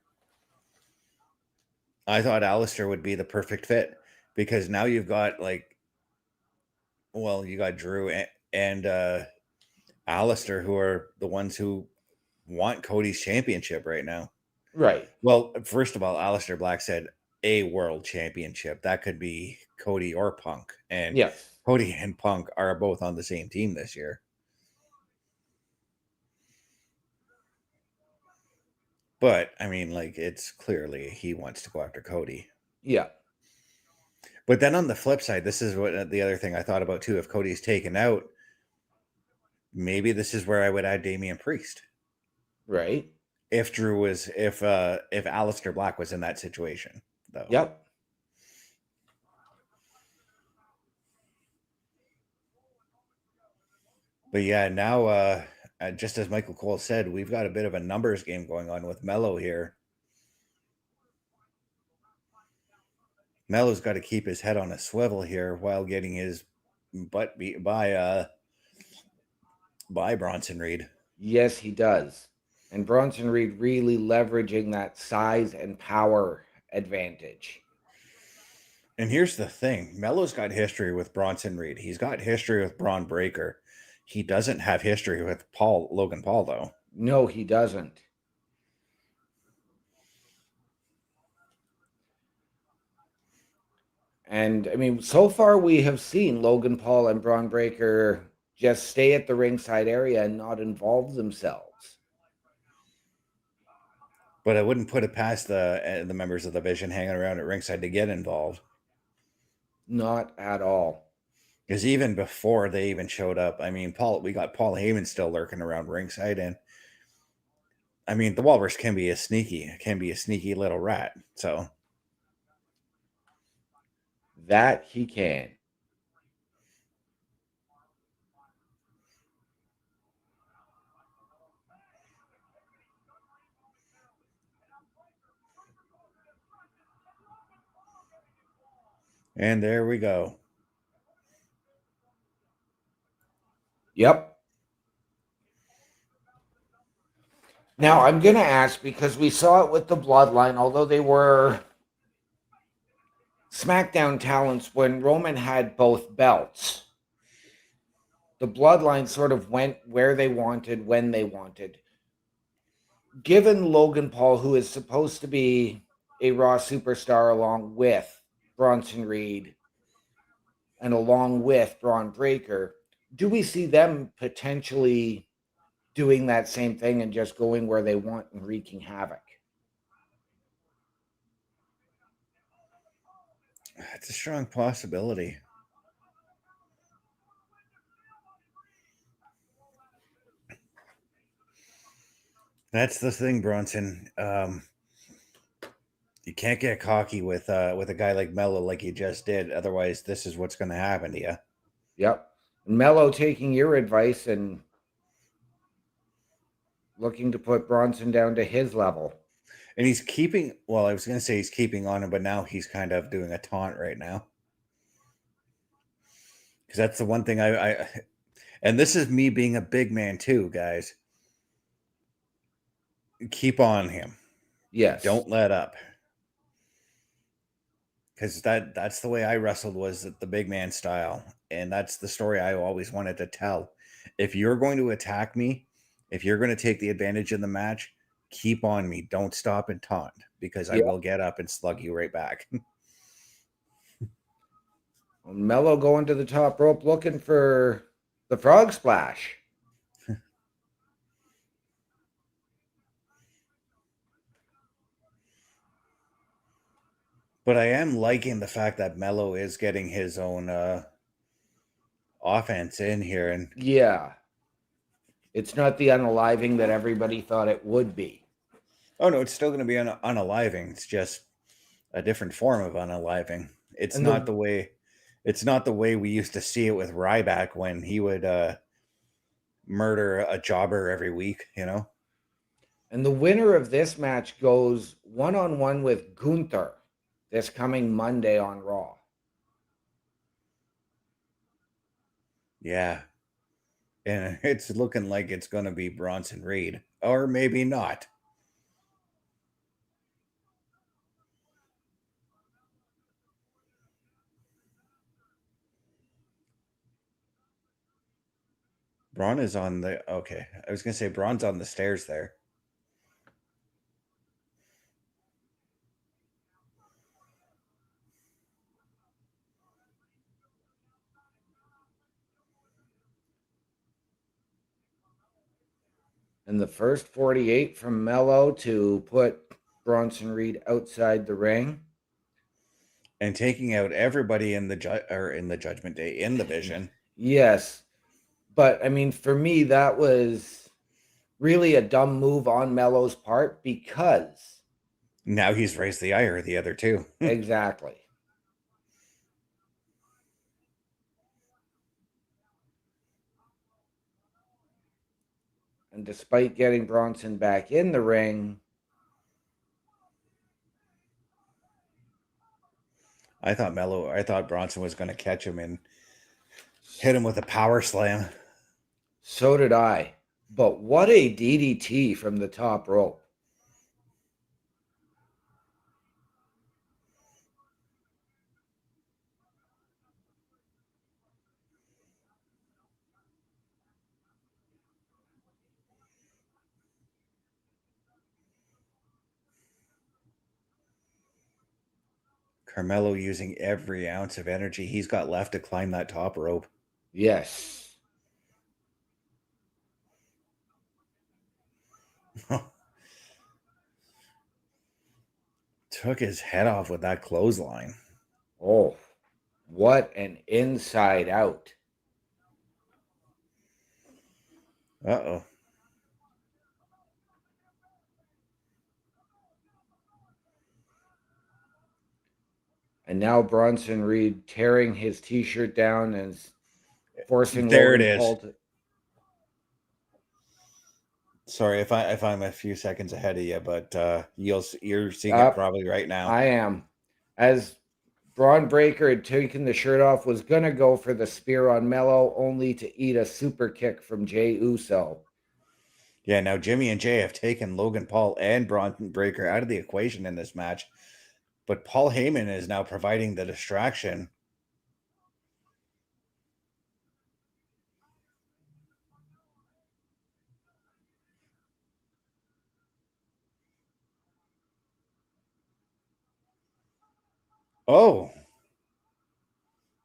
I thought Aleister would be the perfect fit because now you've got you got Drew and Aleister, who are the ones who want Cody's championship right now. Right. Well, first of all, Aleister Black said a world championship. That could be Cody or Punk. And yes, Cody and Punk are both on the same team this year. But, I mean, it's clearly he wants to go after Cody. Yeah. But then on the flip side, this is what the other thing I thought about too. If Cody's taken out, maybe this is where I would add Damian Priest. Right. If Aleister Black was in that situation, though. Yep. But yeah, now just as Michael Cole said, we've got a bit of a numbers game going on with Melo here. Melo's got to keep his head on a swivel here while getting his butt beat by Bronson Reed. Yes, he does. And Bronson Reed really leveraging that size and power advantage. And here's the thing. Melo's got history with Bronson Reed. He's got history with Braun Breaker. He doesn't have history with Logan Paul, though. No, he doesn't. And I mean, so far we have seen Logan Paul and Braun Breaker just stay at the ringside area and not involve themselves. But I wouldn't put it past the members of the Vision hanging around at ringside to get involved. Not at all. Because even before they even showed up, I mean, we got Paul Heyman still lurking around ringside, and I mean, the Walrus can be a sneaky little rat. So that he can. And there we go. Yep. Now, I'm going to ask, because we saw it with the Bloodline, although they were SmackDown talents when Roman had both belts, the Bloodline sort of went where they wanted, when they wanted. Given Logan Paul, who is supposed to be a Raw superstar along with Bronson Reed and along with Braun Breaker, do we see them potentially doing that same thing and just going where they want and wreaking havoc? It's a strong possibility. That's the thing, Bronson. You can't get cocky with a guy like Melo like you just did. Otherwise, this is what's going to happen to you. Yep. Melo taking your advice and looking to put Bronson down to his level. And he's keeping, well, I was going to say he's keeping on him, but now he's kind of doing a taunt right now. Because that's the one thing and this is me being a big man too, guys. Keep on him. Yes. Don't let up. Because that's the way I wrestled, was the big man style. And that's the story I always wanted to tell. If you're going to attack me, if you're going to take the advantage in the match, keep on me. Don't stop and taunt, because I will get up and slug you right back. Melo going to the top rope looking for the frog splash. But I am liking the fact that Melo is getting his own offense in here. And yeah, it's not the unaliving that everybody thought it would be. Oh no, it's still going to be unaliving. It's just a different form of unaliving. It's not the way we used to see it with Ryback when he would murder a jobber every week, you know? And the winner of this match goes one-on-one with Gunther this coming Monday on Raw. Yeah. And it's looking like it's going to be Bronson Reed. Or maybe not. Braun is on the... Okay. I was going to say Braun's on the stairs there. And the first 48 from Melo to put Bronson Reed outside the ring. and taking out everybody in the Judgment Day in the Vision. Yes. But I mean, for me, that was really a dumb move on Melo's part because Now he's raised the ire of the other two. exactly. And despite getting Bronson back in the ring, I thought Bronson was going to catch him and hit him with a power slam. so did I. But what a DDT from the top rope. Carmelo using every ounce of energy he's got left to climb that top rope. Yes. Took his head off with that clothesline. Oh, what an inside out. Uh-oh. And now Bronson Reed tearing his t-shirt down and forcing There Logan it is. Paul to... Sorry if I'm a few seconds ahead of you, but you're seeing it probably right now. I am. As Braun Breaker had taken the shirt off, was going to go for the spear on Melo, only to eat a super kick from Jey Uso. Yeah, now Jimmy and Jay have taken Logan Paul and Braun Breaker out of the equation in this match. But Paul Heyman is now providing the distraction. Oh.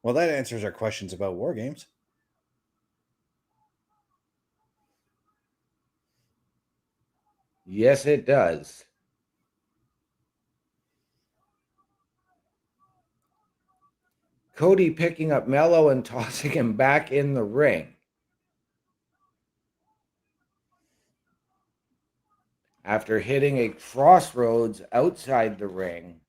Well, that answers our questions about WarGames. Yes, it does. Cody picking up Melo and tossing him back in the ring. After hitting a crossroads outside the ring.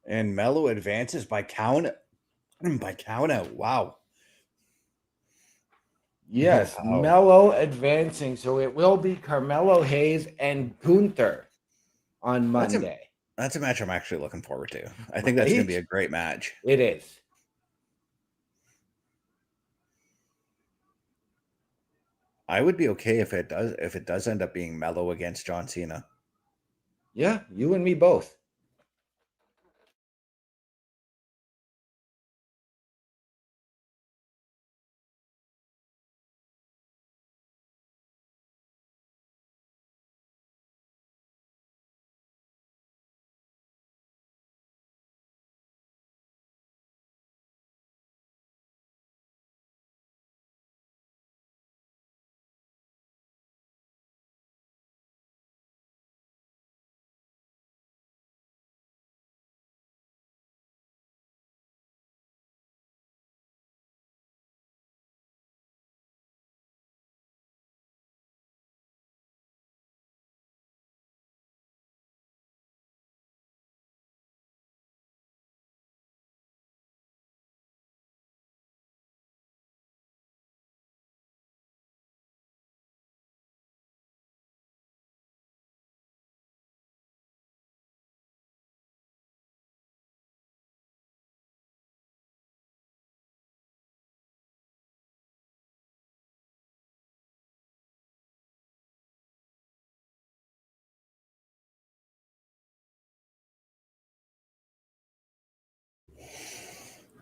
And Melo advances by count out. Wow. Yes, Wow. Melo advancing. So it will be Carmelo Hayes and Gunther on Monday. That's a match I'm actually looking forward to. I think that's going to be a great match. It is. I would be okay if it does end up being Melo against John Cena. Yeah, you and me both.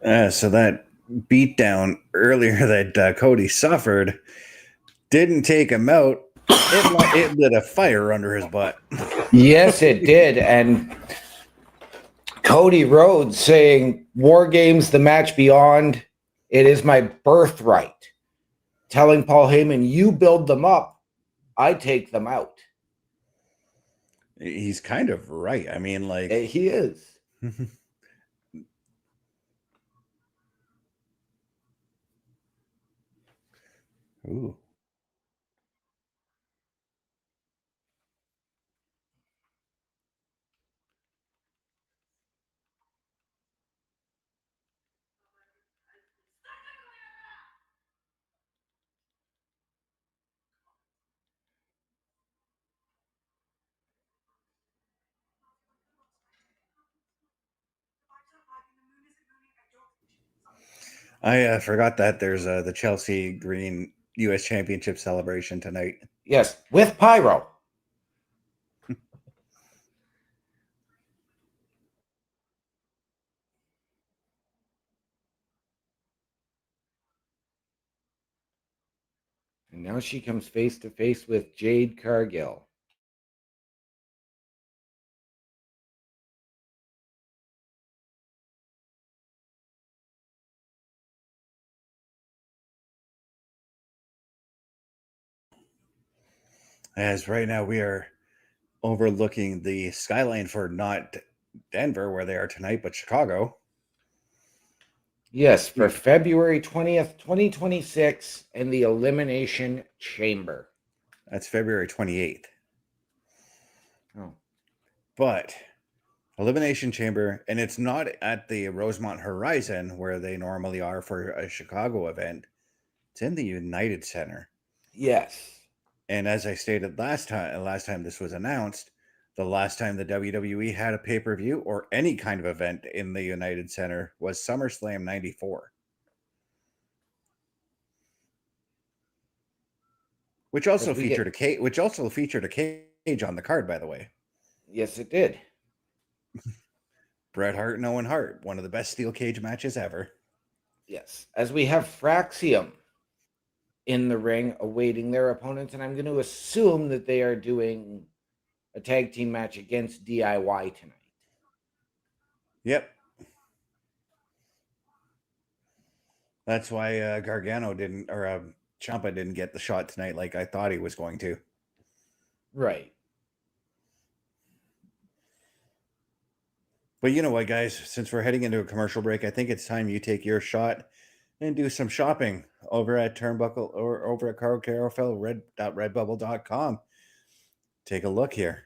So that beatdown earlier that Cody suffered didn't take him out. It lit a fire under his butt. Yes, it did. And Cody Rhodes saying, WarGames, the match beyond, it is my birthright. Telling Paul Heyman, you build them up, I'd take them out. He's kind of right. I mean, like, He is. ooh. I forgot that there's the Chelsea Green U.S. Championship celebration tonight. Yes, with pyro. And now she comes face to face with Jade Cargill. As right now we are overlooking the skyline for not Denver, where they are tonight, but Chicago. Yes, for February 20th, 2026, in the Elimination Chamber. That's February 28th. Oh. But Elimination Chamber, and it's not at the Rosemont Horizon where they normally are for a Chicago event. It's in the United Center. Yes. And as I stated last time this was announced, the last time the WWE had a pay-per-view or any kind of event in the United Center was SummerSlam 94. Which also featured a cage on the card, by the way. Yes, it did. Bret Hart and Owen Hart, one of the best steel cage matches ever. Yes, as we have FRAXIOM in the ring awaiting their opponents, and I'm going to assume that they are doing a tag team match against DIY tonight. Yep. That's why Gargano didn't, or Ciampa didn't get the shot tonight like I thought he was going to. Right. But you know what, guys? Since we're heading into a commercial break, I think it's time you take your shot and do some shopping over at Turnbuckle or over at Carl Carofel, redbubble.com. Take a look here.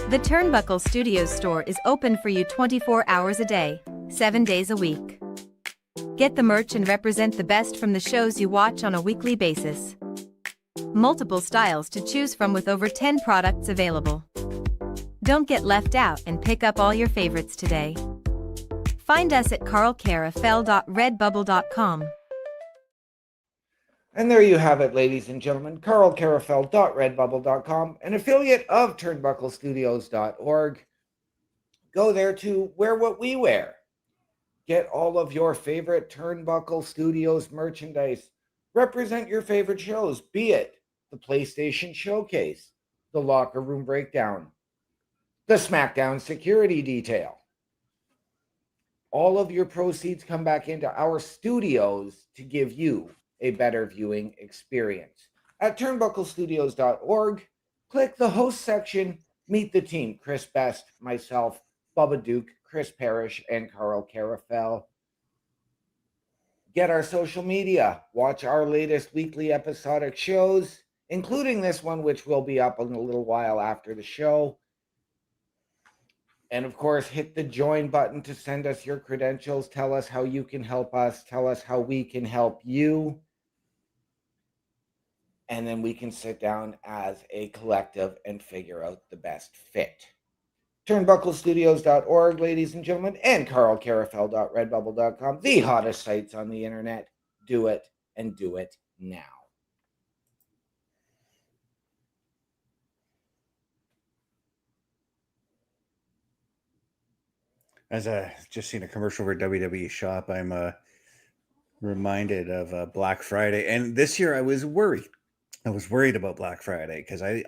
The Turnbuckle Studios store is open for you 24 hours a day, 7 days a week. Get the merch and represent the best from the shows you watch on a weekly basis. Multiple styles to choose from with over 10 products available. Don't get left out and pick up all your favorites today. Find us at carlcarafel.redbubble.com. And there you have it, ladies and gentlemen. carlcarafel.redbubble.com, an affiliate of turnbucklestudios.org. Go there to wear what we wear. Get all of your favorite Turnbuckle Studios merchandise. Represent your favorite shows, be it the PlayStation Showcase, the Locker Room Breakdown, the Smackdown Security Detail. All of your proceeds come back into our studios to give you a better viewing experience. At turnbucklestudios.org, click the host section, meet the team, Chris Best, myself, Bubba Duke, Chris Parrish, and Carl Carafel. Get our social media, watch our latest weekly episodic shows, including this one, which will be up in a little while after the show. And of course, hit the join button to send us your credentials. Tell us how you can help us. Tell us how we can help you. And then we can sit down as a collective and figure out the best fit. Turnbucklestudios.org, ladies and gentlemen, and carlcarafel.redbubble.com, the hottest sites on the internet. Do it, and do it now. As I just seen a commercial for WWE Shop, I'm reminded of Black Friday. And this year I was worried. I was worried about Black Friday because I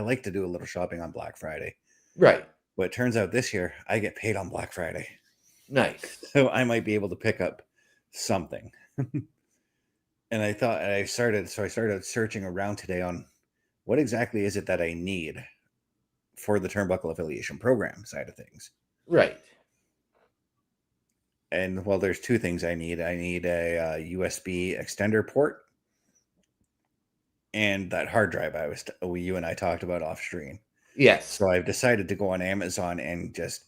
like to do a little shopping on Black Friday. Right. But it turns out this year I get paid on Black Friday. Nice. So I might be able to pick up something. And I started searching around today on what exactly is it that I need for the Turnbuckle affiliation program side of things. Right. And well, there's two things I need. I need a USB extender port and that hard drive you and I talked about off stream. Yes. So I've decided to go on Amazon and just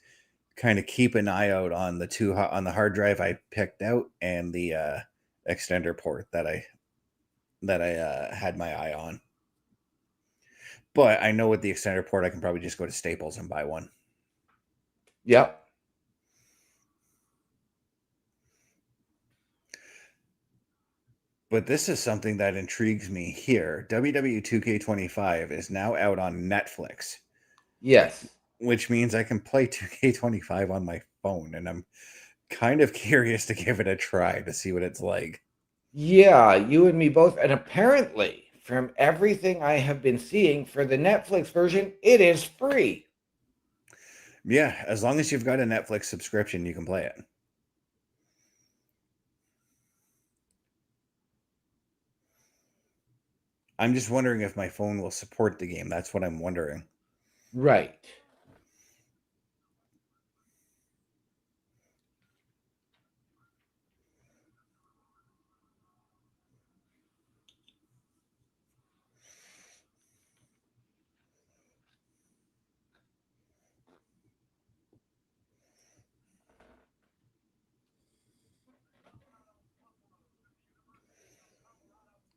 kind of keep an eye out on the hard drive I picked out and the extender port that I had my eye on. But I know with the extender port, I can probably just go to Staples and buy one. Yep. But this is something that intrigues me here. WWE 2K25 is now out on Netflix. Yes. Which means I can play 2K25 on my phone, and I'm kind of curious to give it a try to see what it's like. Yeah, you and me both. And apparently, from everything I have been seeing for the Netflix version, it is free. Yeah, as long as you've got a Netflix subscription, you can play it. I'm just wondering if my phone will support the game. That's what I'm wondering. Right.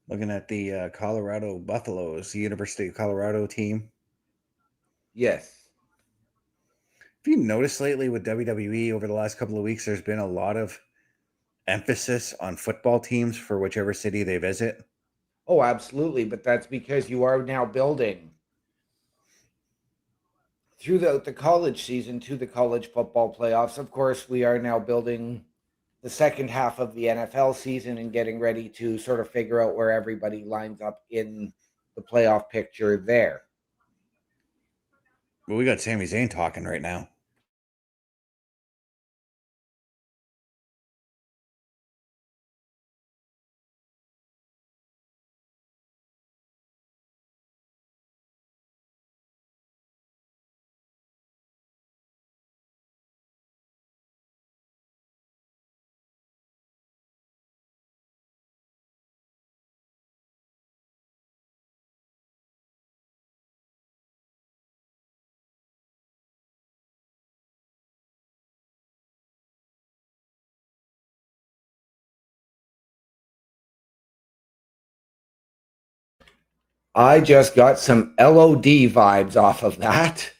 Looking at the Colorado Buffaloes, the University of Colorado team. Yes. Have you noticed lately with WWE over the last couple of weeks, there's been a lot of emphasis on football teams for whichever city they visit? Oh, absolutely. But that's because you are now building throughout the college season to the college football playoffs. Of course, we are now building the second half of the NFL season and getting ready to sort of figure out where everybody lines up in the playoff picture there. Well, we got Sami Zayn talking right now. I just got some LOD vibes off of that.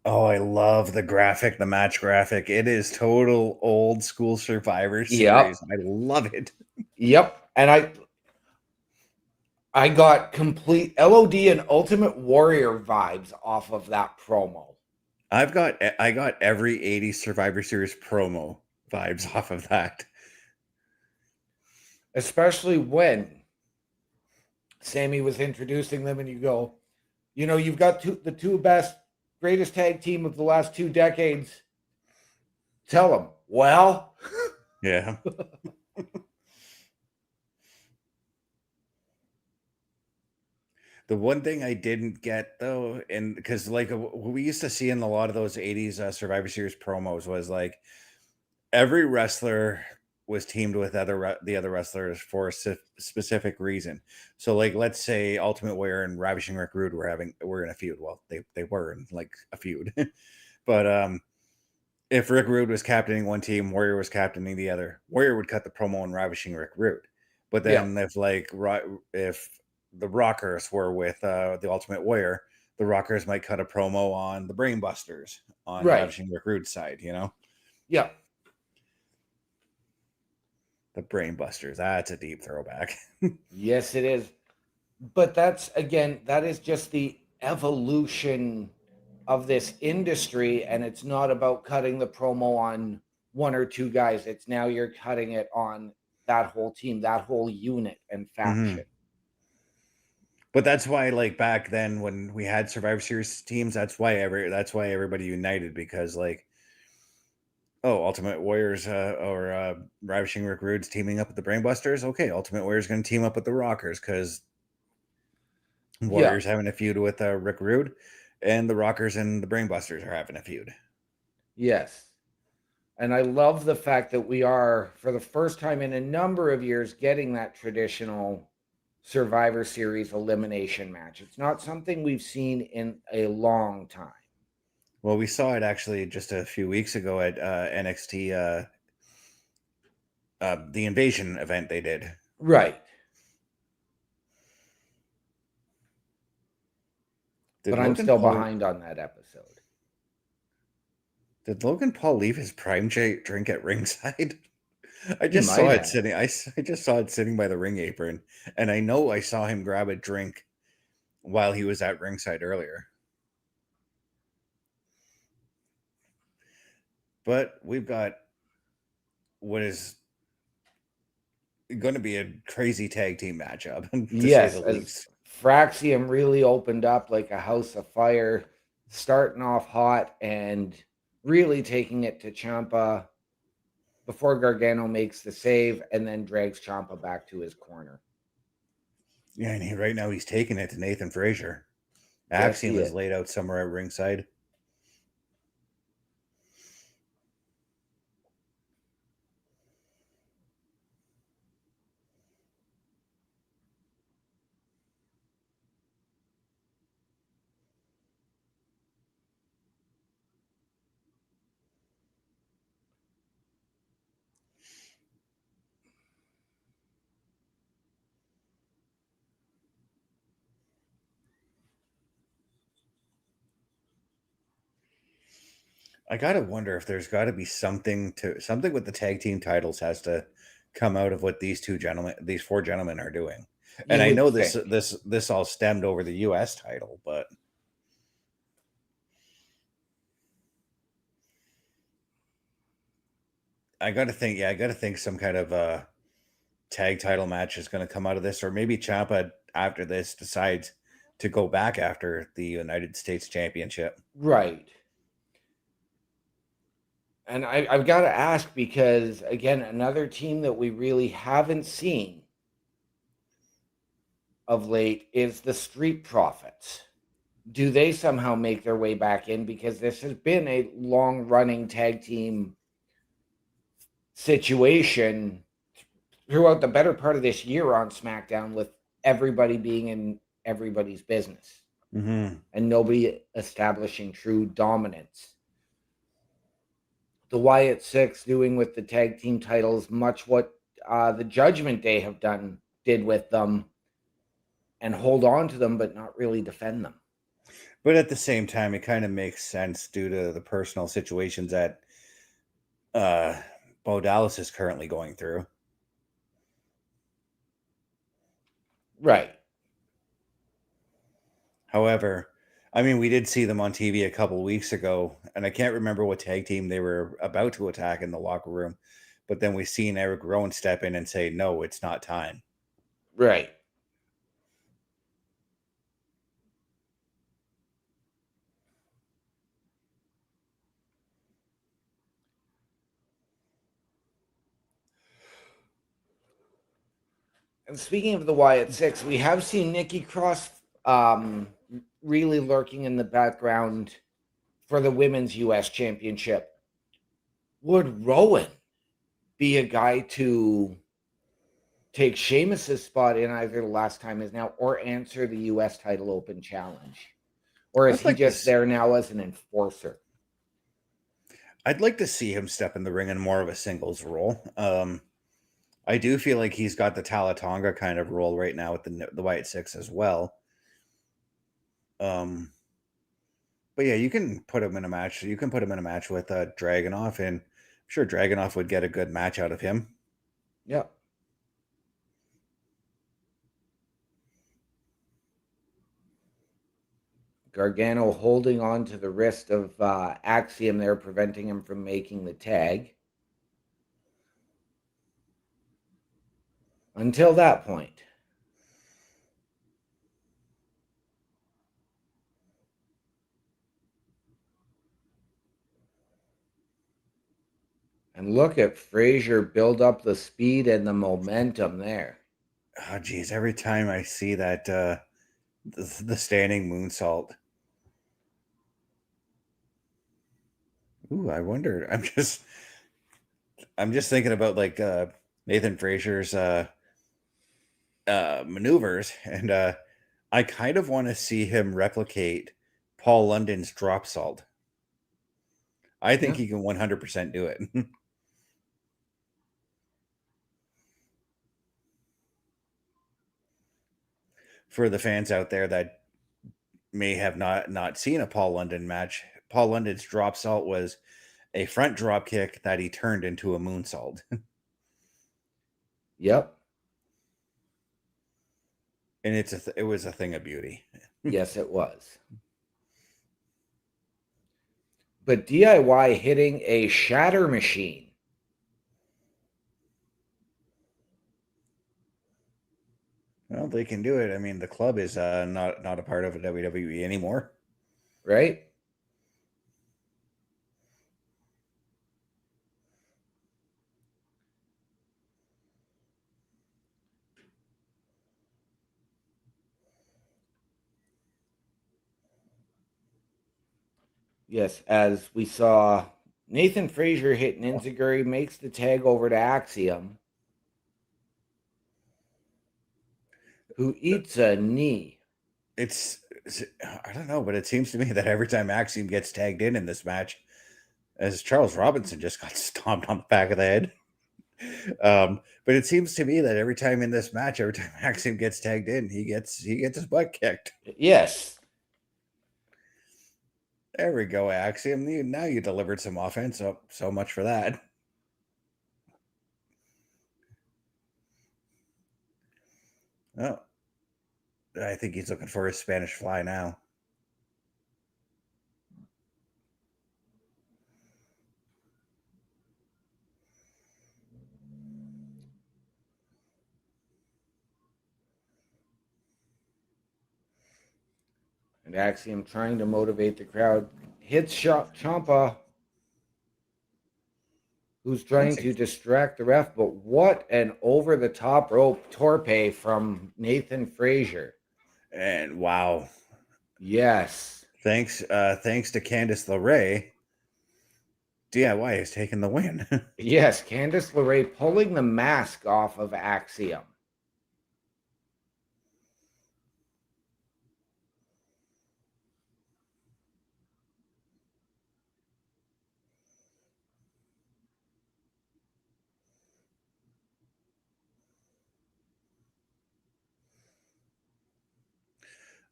Oh, I love the graphic, the match graphic. It is total old school Survivor Series. I love it. Yep. And I got complete LOD and Ultimate Warrior vibes off of that promo. I got every 80s Survivor Series promo vibes off of that. Especially when Sammy was introducing them and you go, you know, you've got the two best, greatest tag team of the last 2 decades. Tell them, well. Yeah. The one thing I didn't get though, and because like what we used to see in a lot of those 80s Survivor Series promos was like every wrestler was teamed with the other wrestlers for a specific reason. So like let's say Ultimate Warrior and Ravishing Rick Rude were in a feud. Well, they were in like a feud. But if Rick Rude was captaining one team, Warrior was captaining the other, Warrior would cut the promo on ravishing Rick Rude. But then if the Rockers were with the Ultimate Warrior, the Rockers might cut a promo on the Brainbusters on ravishing Rick Rude's side, you know? Yeah. The Brainbusters. That's a deep throwback. Yes, it is. But that's, again, that is just the evolution of this industry, and it's not about cutting the promo on one or two guys. It's now you're cutting it on that whole team, that whole unit and faction. But that's why, like, back then when we had Survivor Series teams, that's why everybody united, because, like, oh, Ultimate Warriors or Ravishing Rick Rude's teaming up with the Brainbusters. Okay, Ultimate Warrior's going to team up with the Rockers because Warriors having a feud with Rick Rude, and the Rockers and the Brainbusters are having a feud. Yes. And I love the fact that we are, for the first time in a number of years, getting that traditional Survivor Series elimination match. It's not something we've seen in a long time. Well, we saw it actually just a few weeks ago at NXT, the Invasion event they did. Right. But I'm still behind on that episode. Did Logan Paul leave his prime drink at ringside? I just saw it sitting. I just saw it sitting by the ring apron, and I know I saw him grab a drink while he was at ringside earlier. But we've got what is going to be a crazy tag team matchup, to say the least. FRAXIOM really opened up like a house of fire, starting off hot and really taking it to Ciampa before Gargano makes the save and then drags Ciampa back to his corner. Yeah, and right now he's taking it to Nathan Frazier. Axiom is laid out somewhere at ringside. I gotta wonder if there's got to be something with the tag team titles has to come out of what these four gentlemen are doing. And I know this all stemmed over the U.S. title, but I gotta think some kind of tag title match is going to come out of this, or maybe Ciampa after this decides to go back after the United States Championship. Right. And I've got to ask, because, again, another team that we really haven't seen of late is the Street Profits. Do they somehow make their way back in? Because this has been a long-running tag team situation throughout the better part of this year on SmackDown, with everybody being in everybody's business and nobody establishing true dominance. The Wyatt Six doing with the tag team titles much what the Judgment Day did with them, and hold on to them but not really defend them. But at the same time, it kind of makes sense due to the personal situations that Bo Dallas is currently going through. Right. However, I mean, we did see them on TV a couple weeks ago, and I can't remember what tag team they were about to attack in the locker room, but then we seen Eric Rowan step in and say, no, it's not time. Right. And speaking of the Wyatt Six, we have seen Nikki Cross really lurking in the background for the Women's U.S. Championship. Would Rowan be a guy to take Sheamus's spot in either the last time is now, or answer the U.S. title open challenge? Or is he just there now as an enforcer? I'd like to see him step in the ring in more of a singles role. I do feel like he's got the Talatonga kind of role right now with the White Six as well. Um, but yeah, you can put him in a match. You can put him in a match with Dragunov, and I'm sure Dragunov would get a good match out of him. Yep. Gargano holding on to the wrist of Axiom there, preventing him from making the tag. Until that point. And look at Frazier build up the speed and the momentum there. Oh, geez. Every time I see that, the standing moonsault. Ooh, I wonder. I'm just thinking about like Nathan Frazier's maneuvers, and I kind of want to see him replicate Paul London's drop salt. I think Yeah. he can 100% do it. For the fans out there that may have not seen a Paul London match, Paul London's drop salt was a front drop kick that he turned into a moonsault. Yep. And it was a thing of beauty. Yes, it was. But DIY hitting a shatter machine. Well, they can do it. I mean, the club is not a part of WWE anymore. Right? Yes, as we saw Nathan Frazier hit Ninzaguri, makes the tag over to Axiom, who eats a knee. I don't know, but it seems to me that every time Axiom gets tagged in this match, as Charles Robinson just got stomped on the back of the head. But it seems to me that every time in this match, every time Axiom gets tagged in, he gets his butt kicked. Yes. There we go, Axiom. Now you delivered some offense. So much for that. Oh, I think he's looking for his Spanish fly now. And Axiom trying to motivate the crowd. Hits Ciampa, who's trying to distract the ref. But what an over-the-top rope torpe from Nathan Frazier. And wow. Yes. Thanks to Candice LeRae, DIY has taken the win. Yes, Candice LeRae pulling the mask off of Axiom.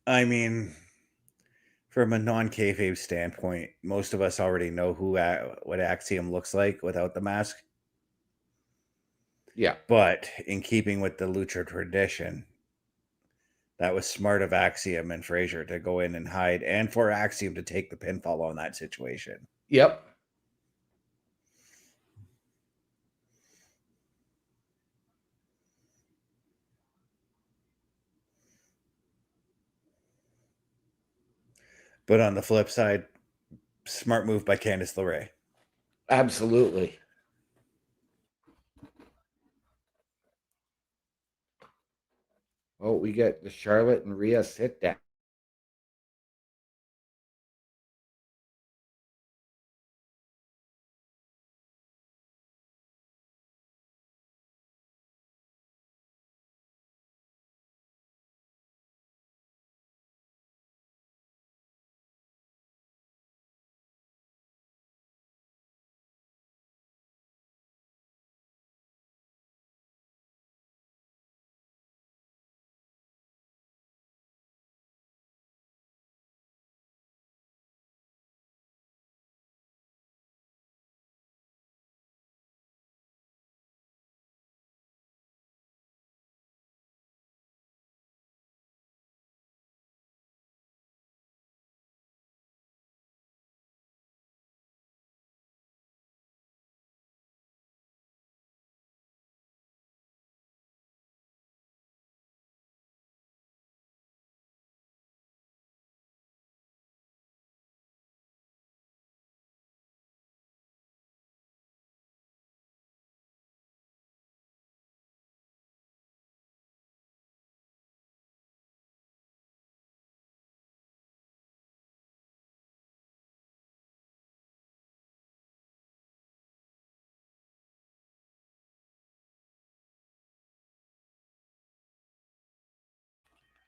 I mean, from a non-kayfabe standpoint, most of us already know what Axiom looks like without the mask. Yeah. But in keeping with the Lucha tradition, that was smart of Axiom and Frazier to go in and hide, and for Axiom to take the pinfall on that situation. Yep. But on the flip side, smart move by Candice LeRae. Absolutely. Oh, we get the Charlotte and Rhea sit down.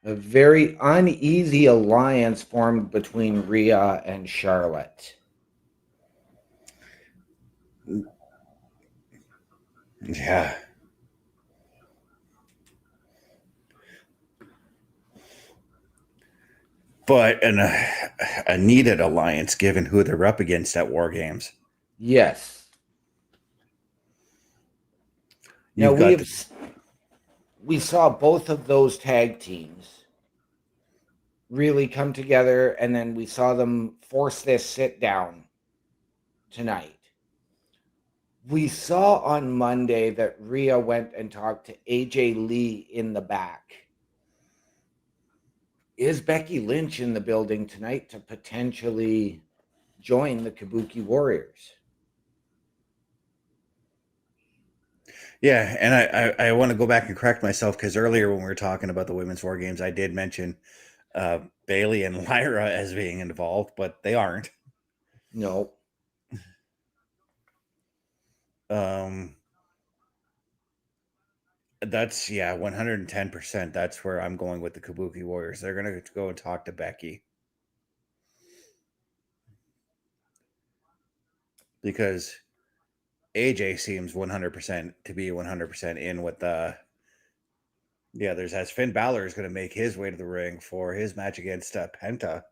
A very uneasy alliance formed between Rhea and Charlotte. Yeah. But a needed alliance given who they're up against at WarGames. Yes. Now we saw both of those tag teams really come together, and then we saw them force this sit down tonight. We saw on Monday that Rhea went and talked to AJ Lee in the back. Is Becky Lynch in the building tonight to potentially join the Kabuki Warriors? Yeah, and I want to go back and correct myself, because earlier when we were talking about the women's war games, I did mention Bailey and Lyra as being involved, but they aren't. No. That's 110%. That's where I'm going with the Kabuki Warriors. They're gonna go and talk to Becky, because AJ seems 100% to be 100% in with the others, as Finn Balor is going to make his way to the ring for his match against Penta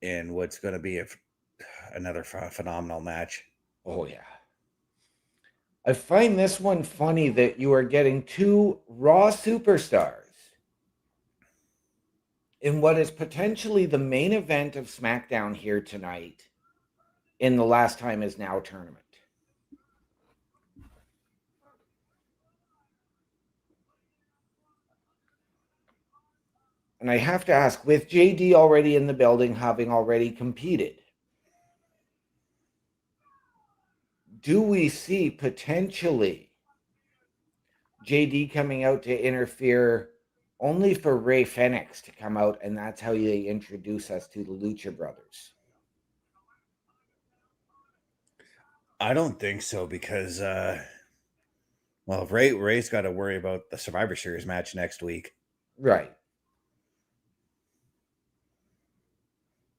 in what's going to be another phenomenal match. Oh, yeah. I find this one funny that you are getting two Raw superstars in what is potentially the main event of SmackDown here tonight in the Last Time Is Now tournament. And I have to ask, with JD already in the building, having already competed, do we see potentially JD coming out to interfere only for Rey Fenix to come out, and that's how they introduce us to the Lucha Brothers? I don't think so, because Ray's got to worry about the Survivor Series match next week. Right.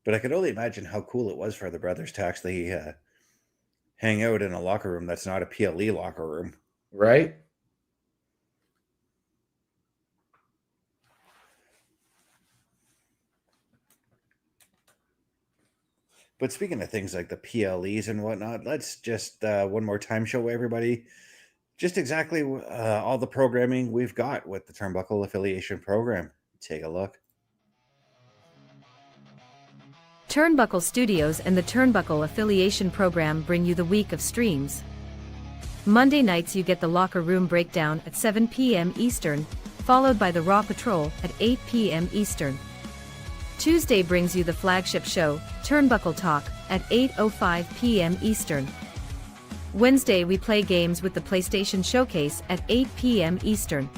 But I could only imagine how cool it was for the brothers to actually hang out in a locker room that's not a PLE locker room. Right. But speaking of things like the PLEs and whatnot, let's just one more time show everybody just exactly all the programming we've got with the Turnbuckle Affiliation Program. Take a look. Turnbuckle Studios and the Turnbuckle Affiliation Program bring you the week of streams. Monday nights you get the Locker Room Breakdown at 7 p.m. Eastern, followed by the Raw Patrol at 8 p.m. Eastern. Tuesday brings you the flagship show, Turnbuckle Talk, at 8:05 p.m. Eastern. Wednesday we play games with the PlayStation Showcase at 8 p.m. Eastern.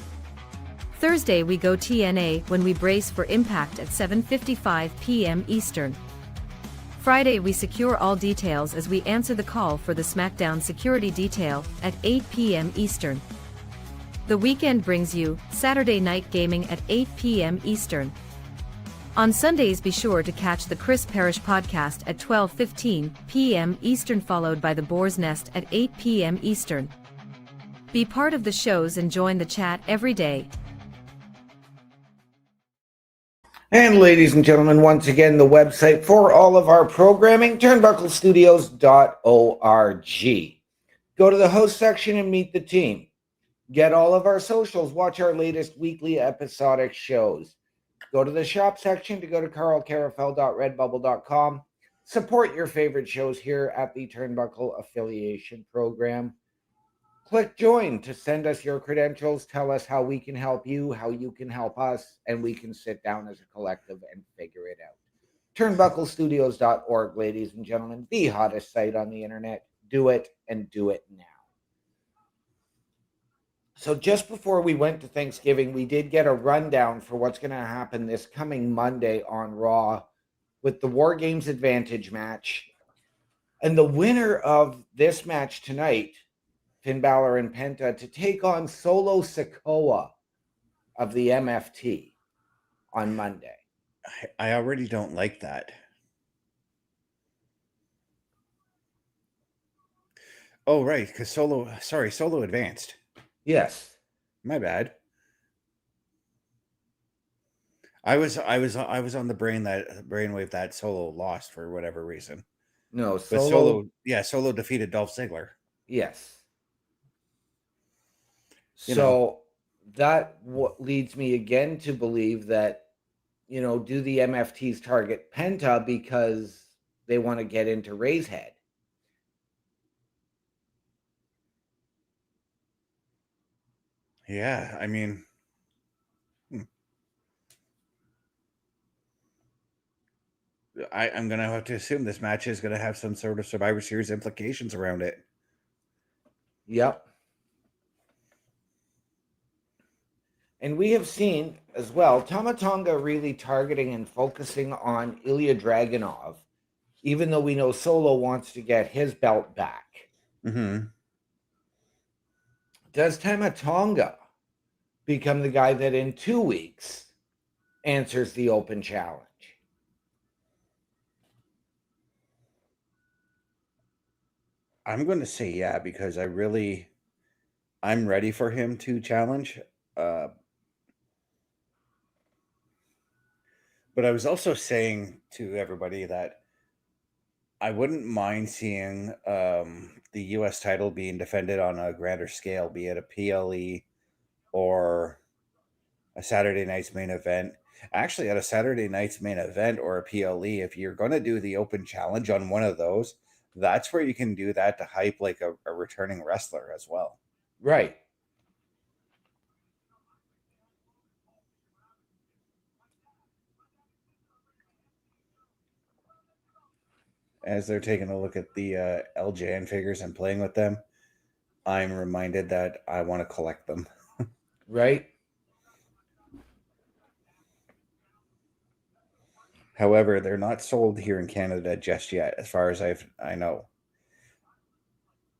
Thursday we go TNA when we brace for Impact at 7:55 p.m. Eastern. Friday we secure all details as we answer the call for the Smackdown Security Detail at 8 p.m. Eastern. The weekend brings you Saturday Night Gaming at 8 p.m. Eastern. On Sundays be sure to catch the Chris Parrish podcast at 12:15 p.m. Eastern, followed by the Boar's Nest at 8 p.m. Eastern. Be part of the shows and join the chat every day. And ladies and gentlemen, once again, the website for all of our programming, turnbucklestudios.org. Go to the host section and meet the team. Get all of our socials. Watch our latest weekly episodic shows. Go to the shop section to go to carlcarafel.redbubble.com. Support your favorite shows here at the Turnbuckle Affiliation Program. Click join to send us your credentials. Tell us how we can help you, how you can help us, and we can sit down as a collective and figure it out. Turnbucklestudios.org, ladies and gentlemen, the hottest site on the internet. Do it, and do it now. So just before we went to Thanksgiving, we did get a rundown for what's going to happen this coming Monday on Raw with the WarGames Advantage match. And the winner of this match tonight, Finn Balor and Penta, to take on Solo Sikoa of the MFT. on Monday. I already don't like that. Oh, right, because Solo advanced. Yes. My bad. I was on the brainwave that Solo lost for whatever reason. No, But Solo. Solo defeated Dolph Ziggler. Yes. You know. So that what leads me again to believe that, do the MFTs target Penta because they want to get into Ray's head? Yeah, I mean, I'm gonna have to assume this match is gonna have some sort of Survivor Series implications around it. Yep. And we have seen as well Tama Tonga really targeting and focusing on ILJA Dragunov, even though we know Solo wants to get his belt back. Mm-hmm. Does Tama Tonga become the guy that in 2 weeks answers the open challenge? I'm going to say yeah, because I'm ready for him to challenge. But I was also saying to everybody that I wouldn't mind seeing the U.S. title being defended on a grander scale, be it a PLE or a Saturday night's main event. Actually, at a Saturday night's main event or a PLE, if you're going to do the open challenge on one of those, that's where you can do that to hype like a returning wrestler as well. Right. As they're taking a look at the LJN figures and playing with them, I'm reminded that I want to collect them. Right. However, they're not sold here in Canada just yet, as far as I know.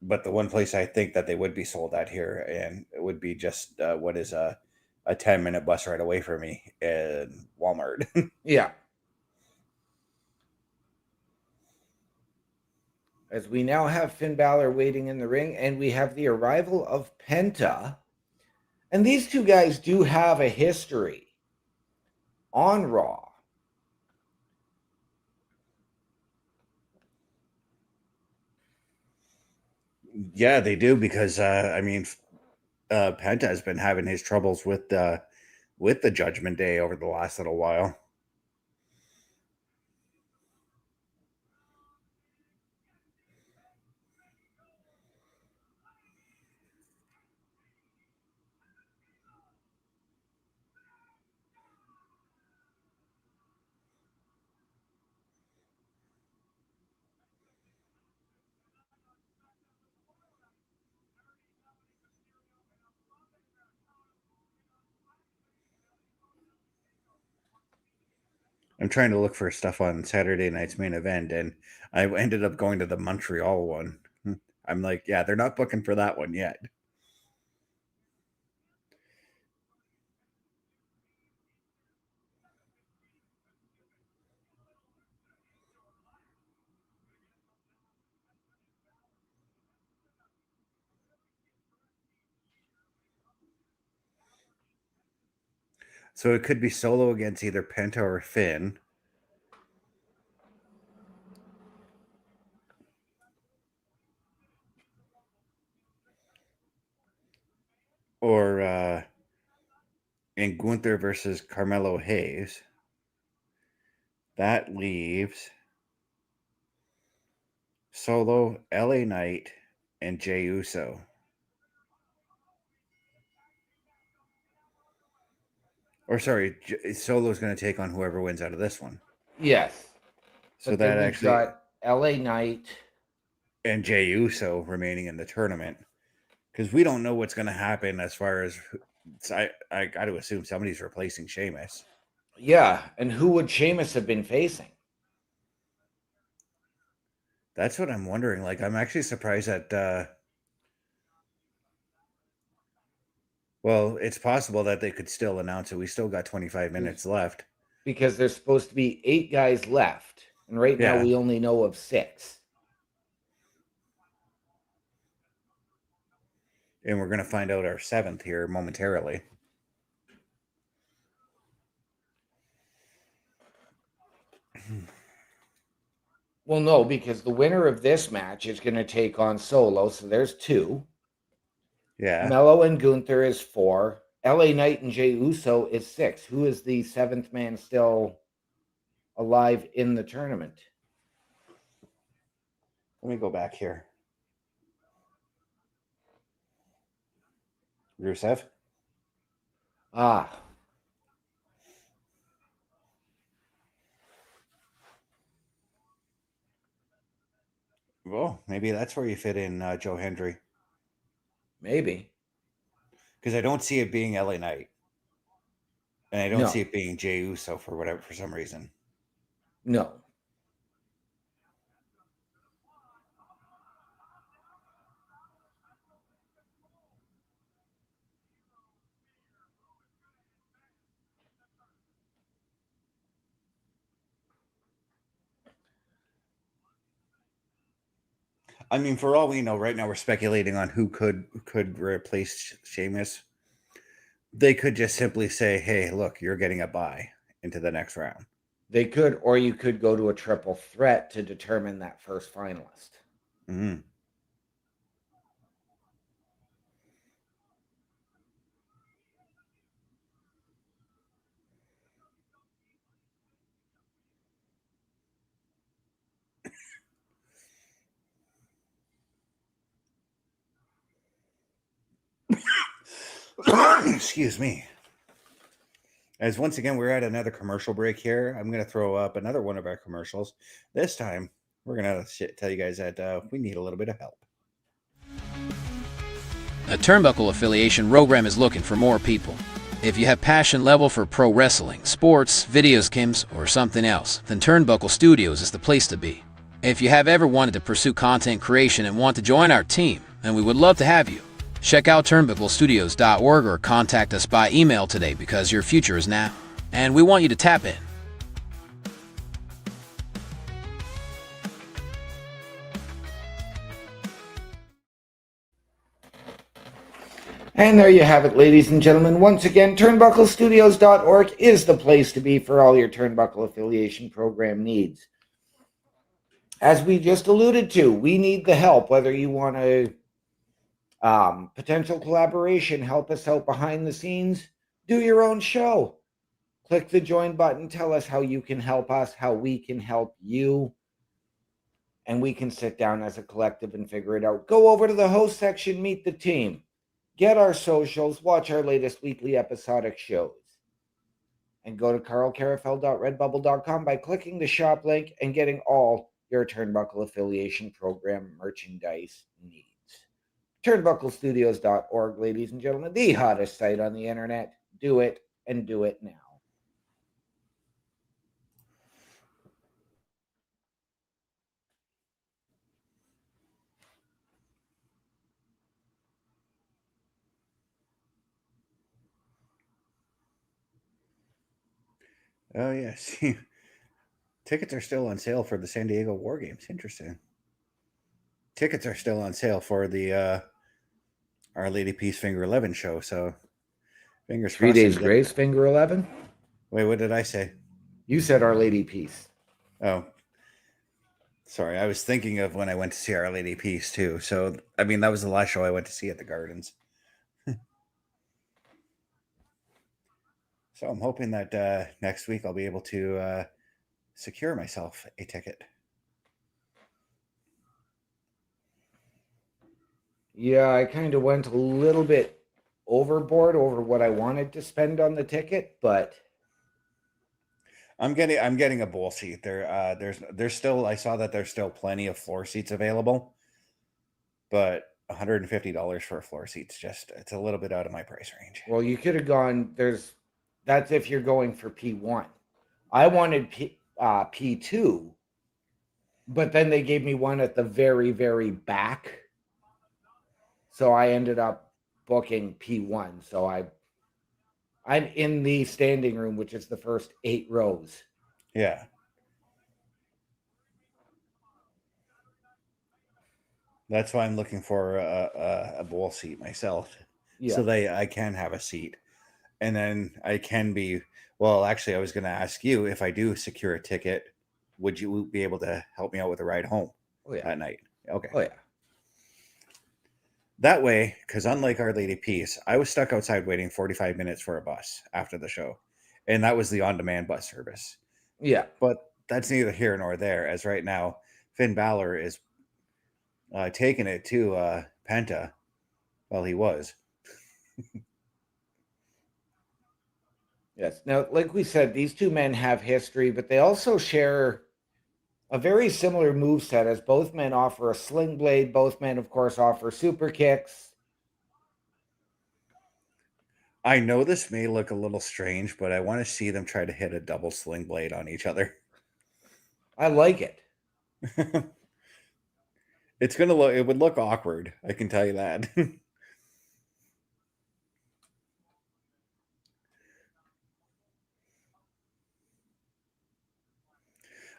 But the one place I think that they would be sold at here, and it would be just what is a 10-minute bus ride away from me in Walmart. Yeah. As we now have Finn Balor waiting in the ring, and we have the arrival of Penta. And these two guys do have a history on Raw. Yeah, they do, because I mean, Penta has been having his troubles with the Judgment Day over the last little while. I'm trying to look for stuff on Saturday night's main event, and I ended up going to the Montreal one. I'm like, yeah, they're not booking for that one yet. So it could be Solo against either Penta or Finn. Or in Gunther versus Carmelo Hayes. That leaves Solo, LA Knight, and Jey Uso. Or sorry, Solo's going to take on whoever wins out of this one. Yes. So But that then we've actually got LA Knight and Jey Uso remaining in the tournament, because we don't know what's going to happen as far as I got to assume somebody's replacing Sheamus. Yeah, and who would Sheamus have been facing? That's what I'm wondering. Like, I'm actually surprised that Well, it's possible that they could still announce it. We still got 25 minutes left. Because there's supposed to be 8 guys left. And right now Yeah. we only know of 6. And we're going to find out our 7th here momentarily. Well, no, because the winner of this match is going to take on Solo. So there's 2. Yeah. Mello and Gunther is 4. LA Knight and Jey Uso is 6. Who is the 7th man still alive in the tournament? Let me go back here. Rusev? Ah. Well, maybe that's where you fit in Joe Hendry. Maybe. Because I don't see it being LA Knight. And I don't see it being Jey Uso for some reason. No. I mean, for all we know, right now we're speculating on who could replace Sheamus. They could just simply say, hey, look, you're getting a bye into the next round. They could, or you could go to a triple threat to determine that first finalist. Mm-hmm. Excuse me. As once again, we're at another commercial break here. I'm going to throw up another one of our commercials. This time, we're going to tell you guys that we need a little bit of help. A Turnbuckle affiliation program is looking for more people. If you have passion level for pro wrestling, sports, videos games, or something else, then Turnbuckle Studios is the place to be. If you have ever wanted to pursue content creation and want to join our team, then we would love to have you. Check out turnbucklestudios.org or contact us by email today because your future is now, and we want you to tap in. And there you have it, ladies and gentlemen. Once again, turnbucklestudios.org is the place to be for all your Turnbuckle affiliation program needs. As we just alluded to, we need the help, whether you want to potential collaboration, help us out behind the scenes, do your own show. Click the join button, tell us how you can help us, how we can help you, and we can sit down as a collective and figure it out. Go over to the host section, meet the team, get our socials, watch our latest weekly episodic shows, and go to carlcarafel.redbubble.com by clicking the shop link and getting all your Turnbuckle affiliation program merchandise needs. Turnbucklestudios.org, ladies and gentlemen, the hottest site on the internet. Do it, and do it now. Oh, yes. Tickets are still on sale for the San Diego WarGames. Interesting. Tickets are still on sale for the Our Lady Peace Finger 11 show, so fingers 3 crossed. Days Grace, Finger 11? Wait, what did I say? You said Our Lady Peace. Oh, sorry. I was thinking of when I went to see Our Lady Peace, too. So, I mean, that was the last show I went to see at the Gardens. So I'm hoping that next week I'll be able to secure myself a ticket. Yeah, I kind of went a little bit overboard over what I wanted to spend on the ticket, but I'm getting a bowl seat. There's still, I saw that there's still plenty of floor seats available, but $150 for a floor seat's it's a little bit out of my price range. well, you could have gone, that's if you're going for P1. I wanted P2, but then they gave me one at the very, very back. So I ended up booking P1, so I'm in the standing room, which is the first 8 rows. Yeah. That's why I'm looking for a bowl seat myself. Yeah. So I can have a seat. And then I can be, well, actually, I was going to ask you, if I do secure a ticket, would you be able to help me out with a ride home at night? Okay. Oh, yeah. That way, because unlike Our Lady Peace, I was stuck outside waiting 45 minutes for a bus after the show. And that was the on-demand bus service. Yeah. But that's neither here nor there, as right now, Finn Balor is taking it to Penta. Well, he was. Yes. Now, like we said, these two men have history, but they also share a very similar moveset, as both men offer a sling blade. Both men, of course, offer super kicks. I know this may look a little strange, but I want to see them try to hit a double sling blade on each other. I like it. It's gonna look, it would look awkward, I can tell you that.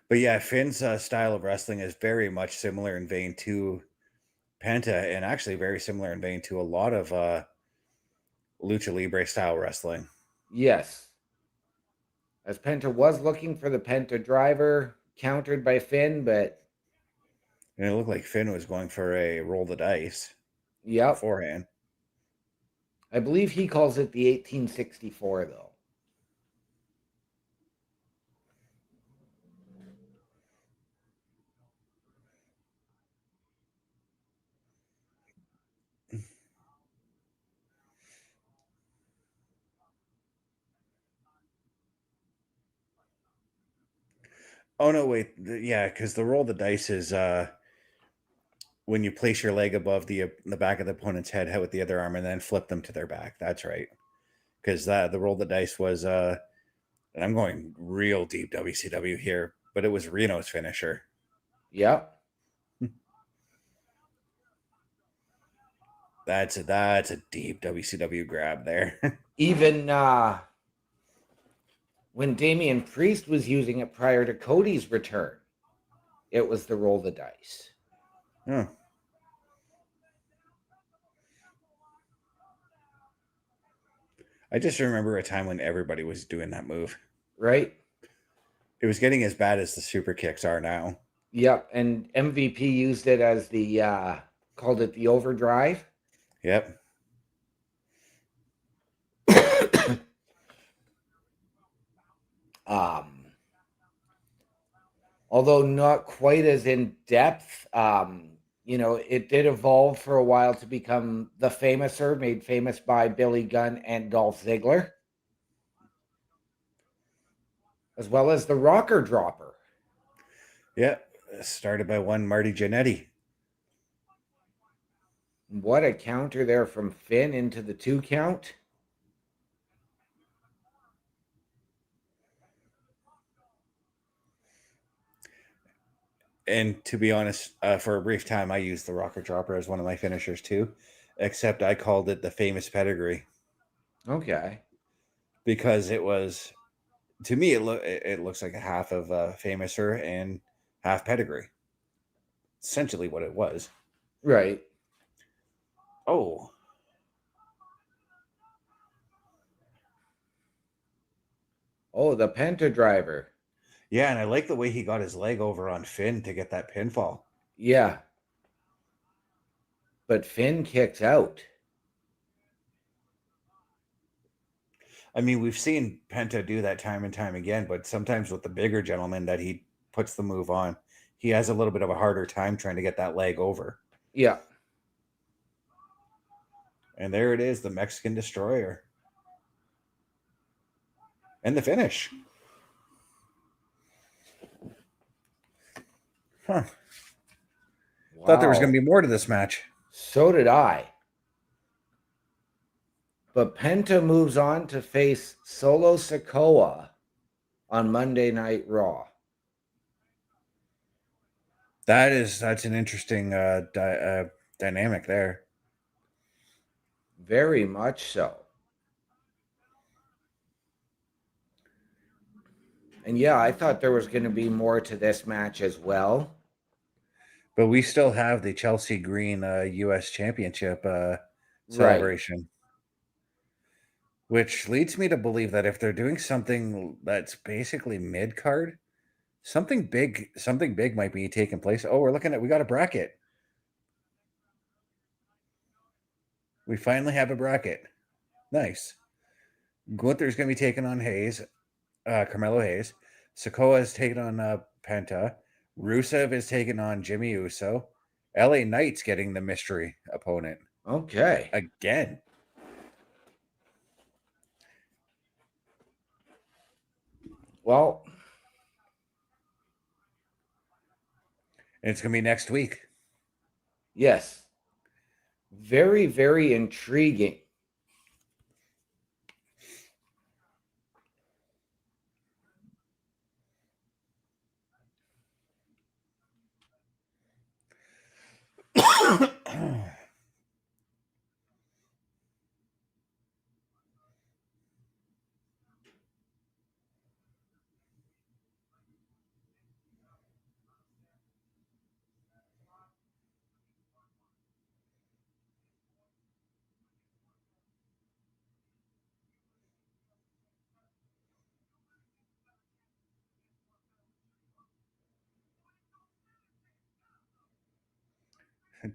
But yeah, Finn's style of wrestling is very much similar in vein to Penta, and actually very similar in vein to a lot of lucha libre style wrestling. Yes. As Penta was looking for the Penta driver, countered by Finn, but... And it looked like Finn was going for a roll the dice beforehand. I believe he calls it the 1864, though. Oh no, wait, yeah, because the roll the dice is when you place your leg above the back of the opponent's head with the other arm and then flip them to their back. That's right. Because the roll the dice was and I'm going real deep WCW here, but it was Reno's finisher. Yep. That's a deep WCW grab there. Even when Damian Priest was using it prior to Cody's return, it was the roll the dice. Oh. I just remember a time when everybody was doing that move. Right? It was getting as bad as the super kicks are now. Yep, and MVP used it as the, called it the overdrive. Yep. Although not quite as in depth, you know, it did evolve for a while to become the Famouser, made famous by Billy Gunn and Dolph Ziggler, as well as the Rocker Dropper. Yeah, started by one Marty Jannetty. What a counter there from Finn into the 2 count. And to be honest, for a brief time, I used the Rocker Dropper as one of my finishers too, except I called it the famous pedigree. Okay. Because it was, to me, it looks like a half of Famouser and half pedigree. Essentially what it was. Right. Oh. Oh, the Penta driver. Yeah, and I like the way he got his leg over on Finn to get that pinfall. Yeah. But Finn kicks out. I mean, we've seen Penta do that time and time again, but sometimes with the bigger gentleman that he puts the move on, he has a little bit of a harder time trying to get that leg over. Yeah. And there it is, the Mexican Destroyer. And the finish. Huh. Wow. Thought there was going to be more to this match. So did I. But Penta moves on to face Solo Sikoa on Monday Night Raw. That's an interesting dynamic there. Very much so. And yeah, I thought there was going to be more to this match as well. But we still have the Chelsea Green U.S. Championship celebration. Right. Which leads me to believe that if they're doing something that's basically mid-card, something big might be taking place. Oh, we got a bracket. We finally have a bracket. Nice. Gunther's going to be taking on Carmelo Hayes. Sikoa is taking on Penta. Rusev is taking on Jimmy Uso. LA Knight's getting the mystery opponent. Okay. Again. Well, it's going to be next week. Yes. Very, very intriguing.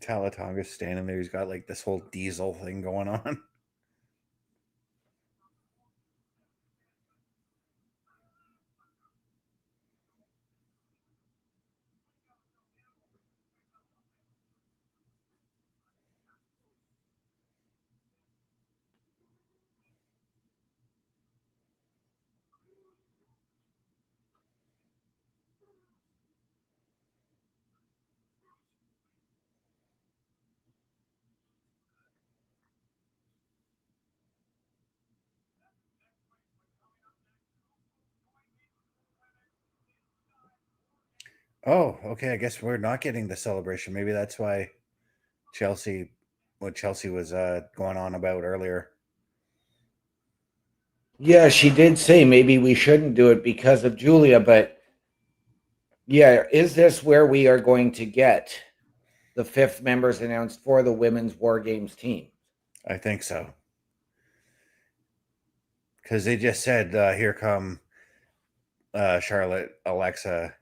Talatonga's standing there. He's got like this whole diesel thing going on. Oh, okay. I guess we're not getting the celebration. Maybe that's why Chelsea was going on about earlier. Yeah, she did say maybe we shouldn't do it because of Julia, but yeah, is this where we are going to get the 5th members announced for the women's WarGames team? I think so. Because they just said, here come Charlotte, Alexa,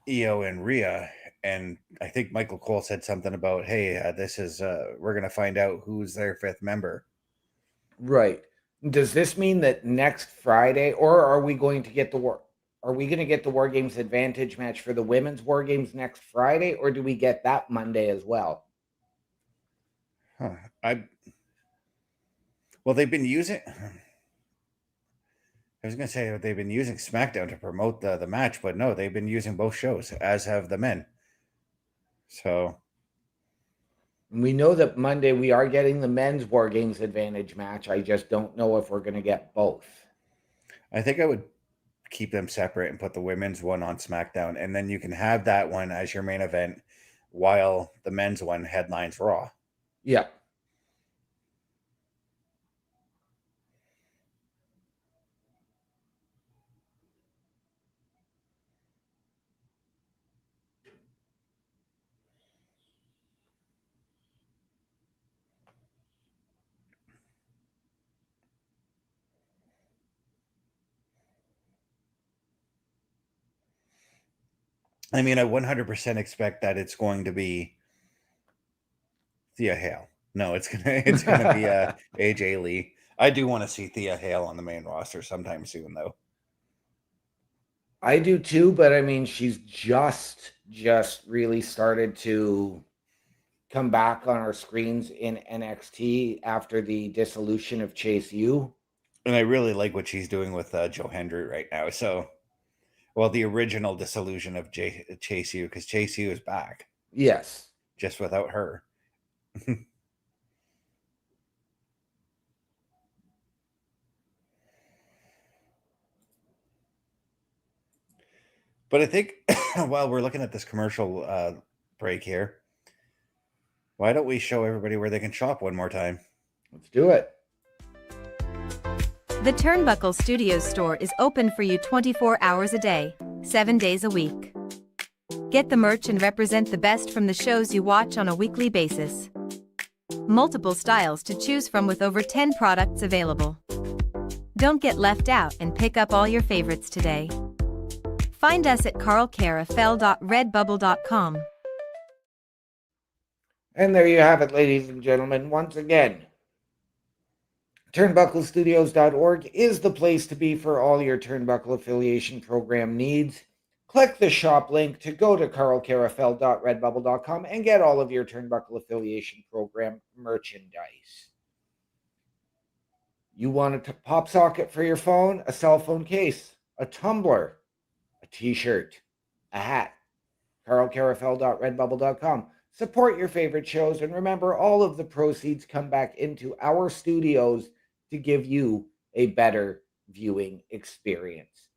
Io, and Rhea. And I think Michael Cole said something about, hey, we're going to find out who's their 5th member. Right. Does this mean that next Friday, or are we going to get the WarGames Advantage match for the women's WarGames next Friday, or do we get that Monday as well? Huh. Well, they've been using... I was going to say they've been using SmackDown to promote the match, but no, they've been using both shows, as have the men. So... We know that Monday we are getting the men's WarGames Advantage match. I just don't know if we're going to get both. I think I would keep them separate and put the women's one on SmackDown, and then you can have that one as your main event while the men's one headlines Raw. Yeah. I mean, I 100% expect that it's going to be Thea Hale. No, it's gonna be AJ Lee. I do want to see Thea Hale on the main roster sometime soon, though. I do too, but I mean, she's just really started to come back on our screens in NXT after the dissolution of Chase U. And I really like what she's doing with Joe Hendry right now. So, well, the original dissolution of Chase U, because Chase U is back. Yes. Just without her. But I think while we're looking at this commercial break here, why don't we show everybody where they can shop one more time? Let's do it. The Turnbuckle Studios store is open for you 24 hours a day, 7 days a week. Get the merch and represent the best from the shows you watch on a weekly basis. Multiple styles to choose from with over 10 products available. Don't get left out and pick up all your favorites today. Find us at carlcarafel.redbubble.com. And there you have it, ladies and gentlemen. Once again, turnbucklestudios.org is the place to be for all your Turnbuckle affiliation program needs. Click the shop link to go to carlcarafel.redbubble.com and get all of your Turnbuckle affiliation program merchandise. You want a pop socket for your phone, a cell phone case, a tumbler, a t-shirt, a hat, carlcarafel.redbubble.com. Support your favorite shows, and remember, all of the proceeds come back into our studios to give you a better viewing experience.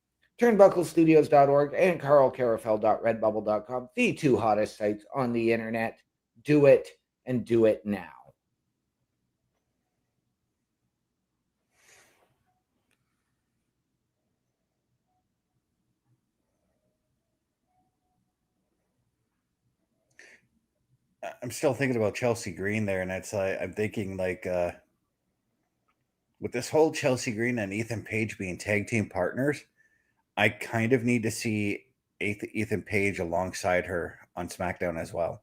Turnbucklestudios.org and carlcarafel.redbubble.com, the two hottest sites on the internet. Do it, and do it now. I'm still thinking about Chelsea Green there, and it's I'm thinking with this whole Chelsea Green and Ethan Page being tag team partners, I kind of need to see Ethan Page alongside her on SmackDown as well.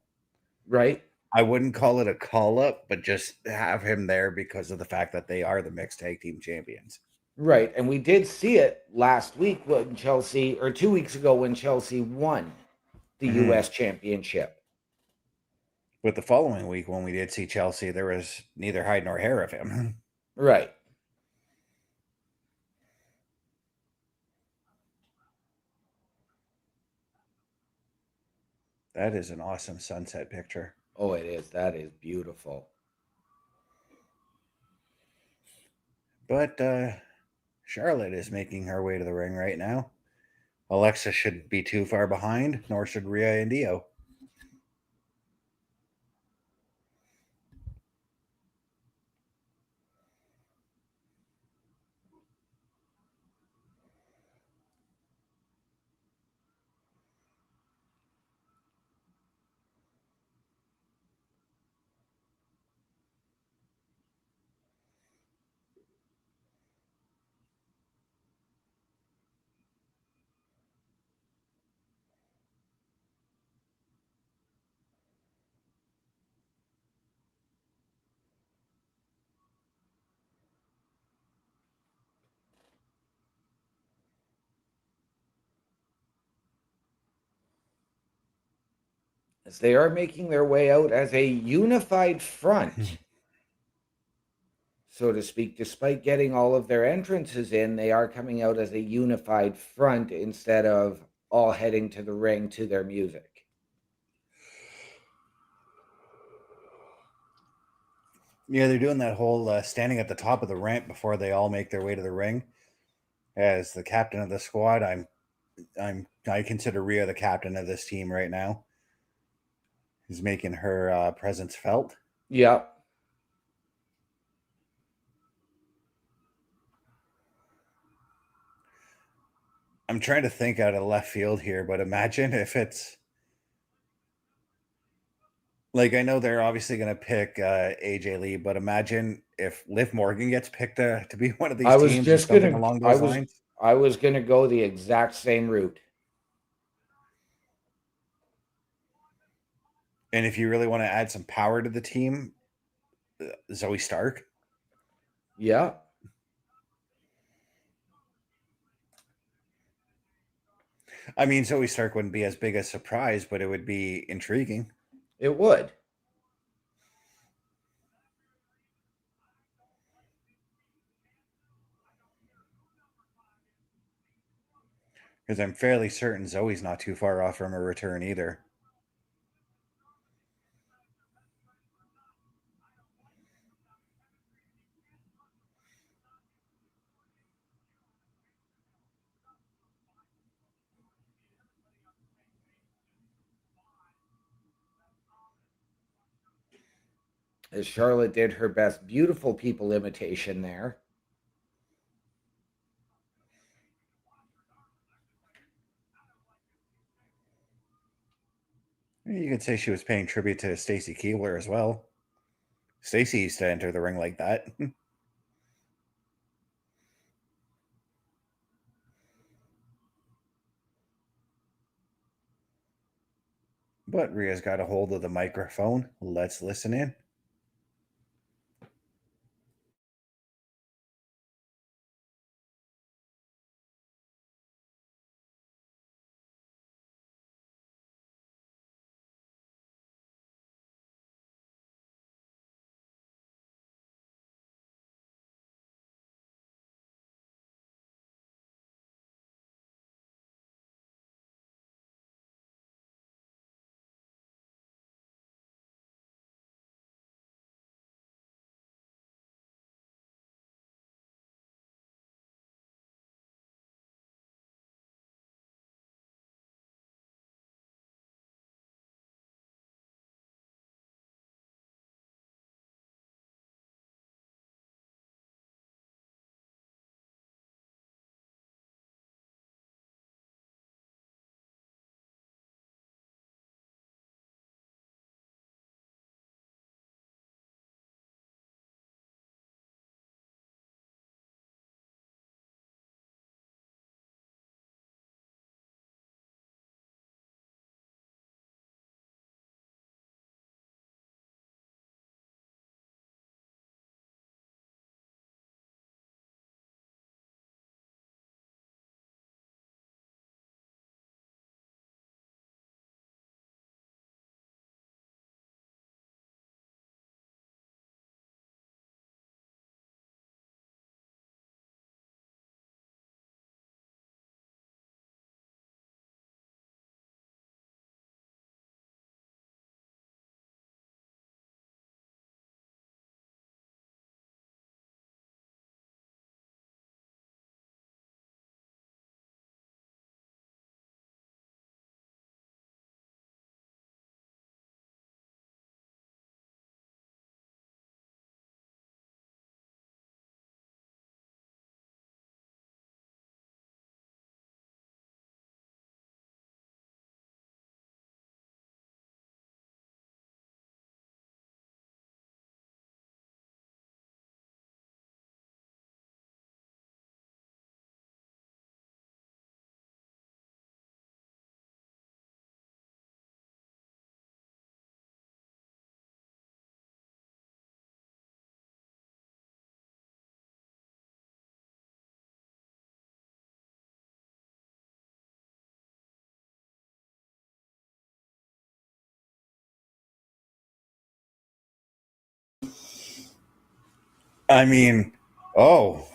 Right? I wouldn't call it a call up, but just have him there because of the fact that they are the mixed tag team champions. Right. And we did see it last week when Chelsea, or 2 weeks ago when Chelsea won the U.S. championship. But the following week, when we did see Chelsea, there was neither hide nor hair of him. Right. That is an awesome sunset picture. Oh, it is. That is beautiful. But Charlotte is making her way to the ring right now. Alexa shouldn't be too far behind, nor should Rhea and Dio. As they are making their way out as a unified front, so to speak. Despite getting all of their entrances in, they are coming out as a unified front instead of all heading to the ring to their music. Yeah, they're doing that whole standing at the top of the ramp before they all make their way to the ring. As the captain of the squad, I consider Rhea the captain of this team right now. He's making her presence felt. Yep. I'm trying to think out of left field here, but imagine if it's like, I know they're obviously going to pick AJ Lee, but imagine if Liv Morgan gets picked to be one of these I was teams or just something gonna along those lines. I was gonna go the exact same route. And if you really want to add some power to the team, Zoe Stark. Yeah. I mean, Zoe Stark wouldn't be as big a surprise, but it would be intriguing. It would. Because I'm fairly certain Zoe's not too far off from a return either. as Charlotte did her best beautiful people imitation there. You could say she was paying tribute to Stacy Keibler as well. Stacy used to enter the ring like that. But Rhea's got a hold of the microphone. Let's listen in. I mean, oh.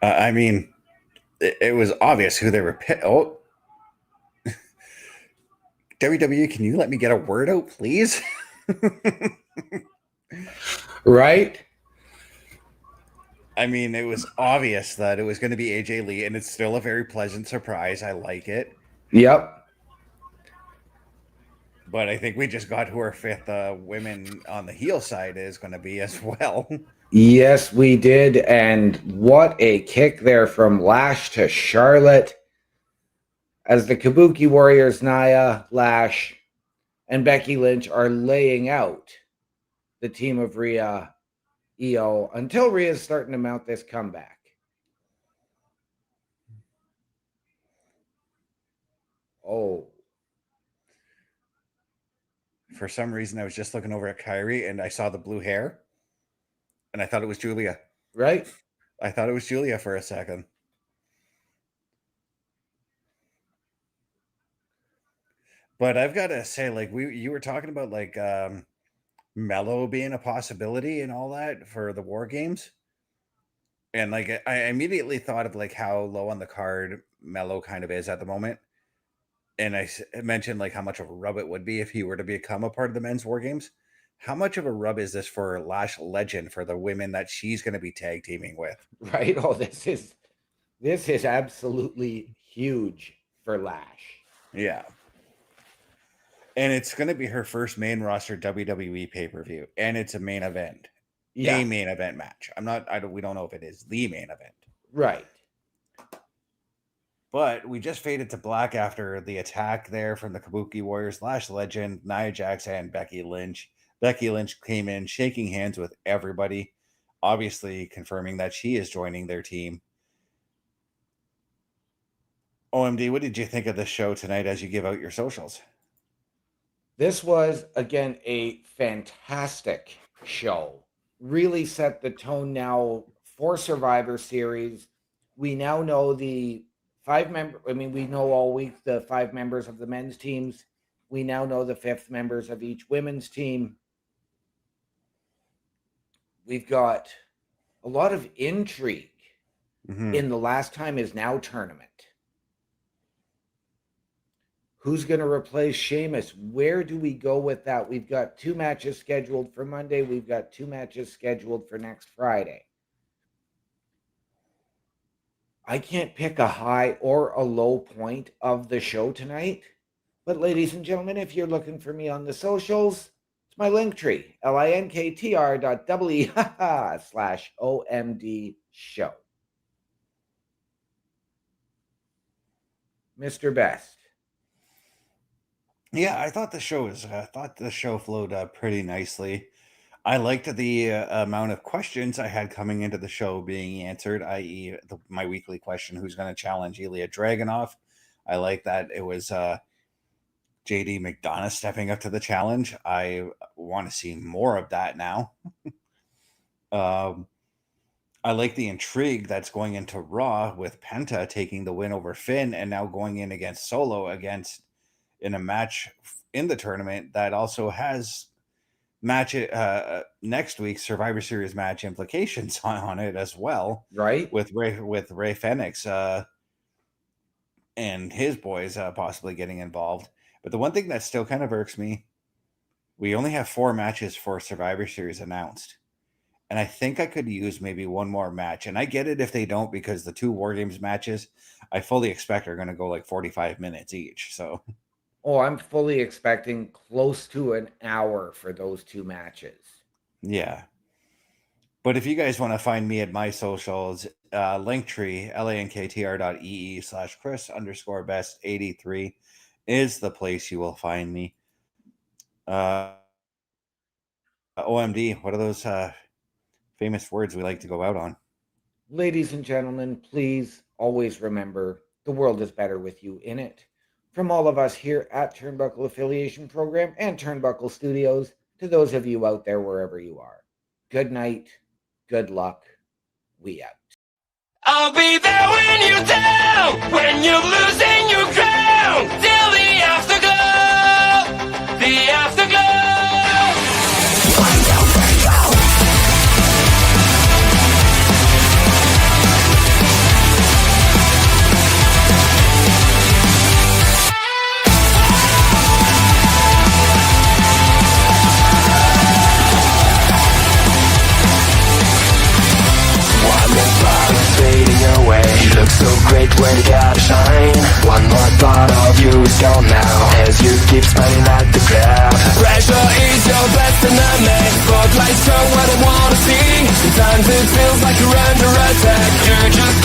I mean, it was obvious who they were. Oh, WWE, can you let me get a word out, please? Right? I mean, it was obvious that it was going to be AJ Lee, and it's still a very pleasant surprise. I like it. Yep. But I think we just got who our fifth women on the heel side is going to be as well. Yes, we did. And what a kick there from Lash to Charlotte. As the Kabuki Warriors, Nia, Lash, and Becky Lynch are laying out the team of Rhea, Io, until Rhea's starting to mount this comeback. Oh. For some reason, I was just looking over at Kyrie, and I saw the blue hair, and I thought it was Julia. Right? I thought it was Julia for a second. But I've got to say, like, you were talking about, like, Mello being a possibility and all that for the WarGames. And, like, I immediately thought of, like, how low on the card Mello kind of is at the moment. And I mentioned, like, how much of a rub it would be if he were to become a part of the men's WarGames. How much of a rub is this for Lash Legend for the women that she's going to be tag teaming with? Right? Oh, this is This is absolutely huge for Lash. Yeah. And it's going to be her first main roster WWE pay-per-view. And it's a main event. Yeah. A main event match. We don't know if it is the main event. Right. But we just faded to black after the attack there from the Kabuki Warriors, Lash Legend, Nia Jax, and Becky Lynch. Becky Lynch came in shaking hands with everybody, obviously confirming that she is joining their team. OMD, what did you think of the show tonight as you give out your socials? This was, again, a fantastic show. Really set the tone now for Survivor Series. We now know we know all week the 5 members of the men's teams. We now know the 5th members of each women's team. We've got a lot of intrigue in the Last Time Is Now tournament. Who's going to replace Sheamus? Where do we go with that? We've got 2 matches scheduled for Monday. We've got 2 matches scheduled for next Friday. I can't pick a high or a low point of the show tonight. But ladies and gentlemen, if you're looking for me on the socials, it's my Linktree, linktr.ee/OMDShow. Mr. Best. Yeah, I thought the show flowed pretty nicely. I liked the amount of questions I had coming into the show being answered, i.e., my weekly question: who's going to challenge ILJA DRAGUNOV? I like that it was JD MCDONAGH stepping up to the challenge. I want to see more of that now. I like the intrigue that's going into Raw with PENTA taking the win over Finn and now going in against Solo in a match in the tournament that also has next week's Survivor Series match implications on it as well, right? With Ray Phoenix and his boys possibly getting involved. But the one thing that still kind of irks me, we only have 4 matches for Survivor Series announced, and I think I could use maybe one more match. And I get it if they don't, because the 2 WarGames matches I fully expect are going to go like 45 minutes each. So. Oh, I'm fully expecting close to an hour for those 2 matches. Yeah. But if you guys want to find me at my socials, Linktree, linktr.ee/Chris_best83 is the place you will find me. OMD, what are those famous words we like to go out on? Ladies and gentlemen, please always remember the world is better with you in it. From all of us here at Turnbuckle Affiliation Program and Turnbuckle Studios, to those of you out there wherever you are, good night, good luck, we out. I'll be there when you're down, when you're losing your ground, till the afterglow, the afterglow. So great when you gotta shine. One more part of you is gone now, as you keep smiling at the crowd. Pressure is your best enemy. Spotlights show what I wanna see. Sometimes it feels like you're under attack. You're just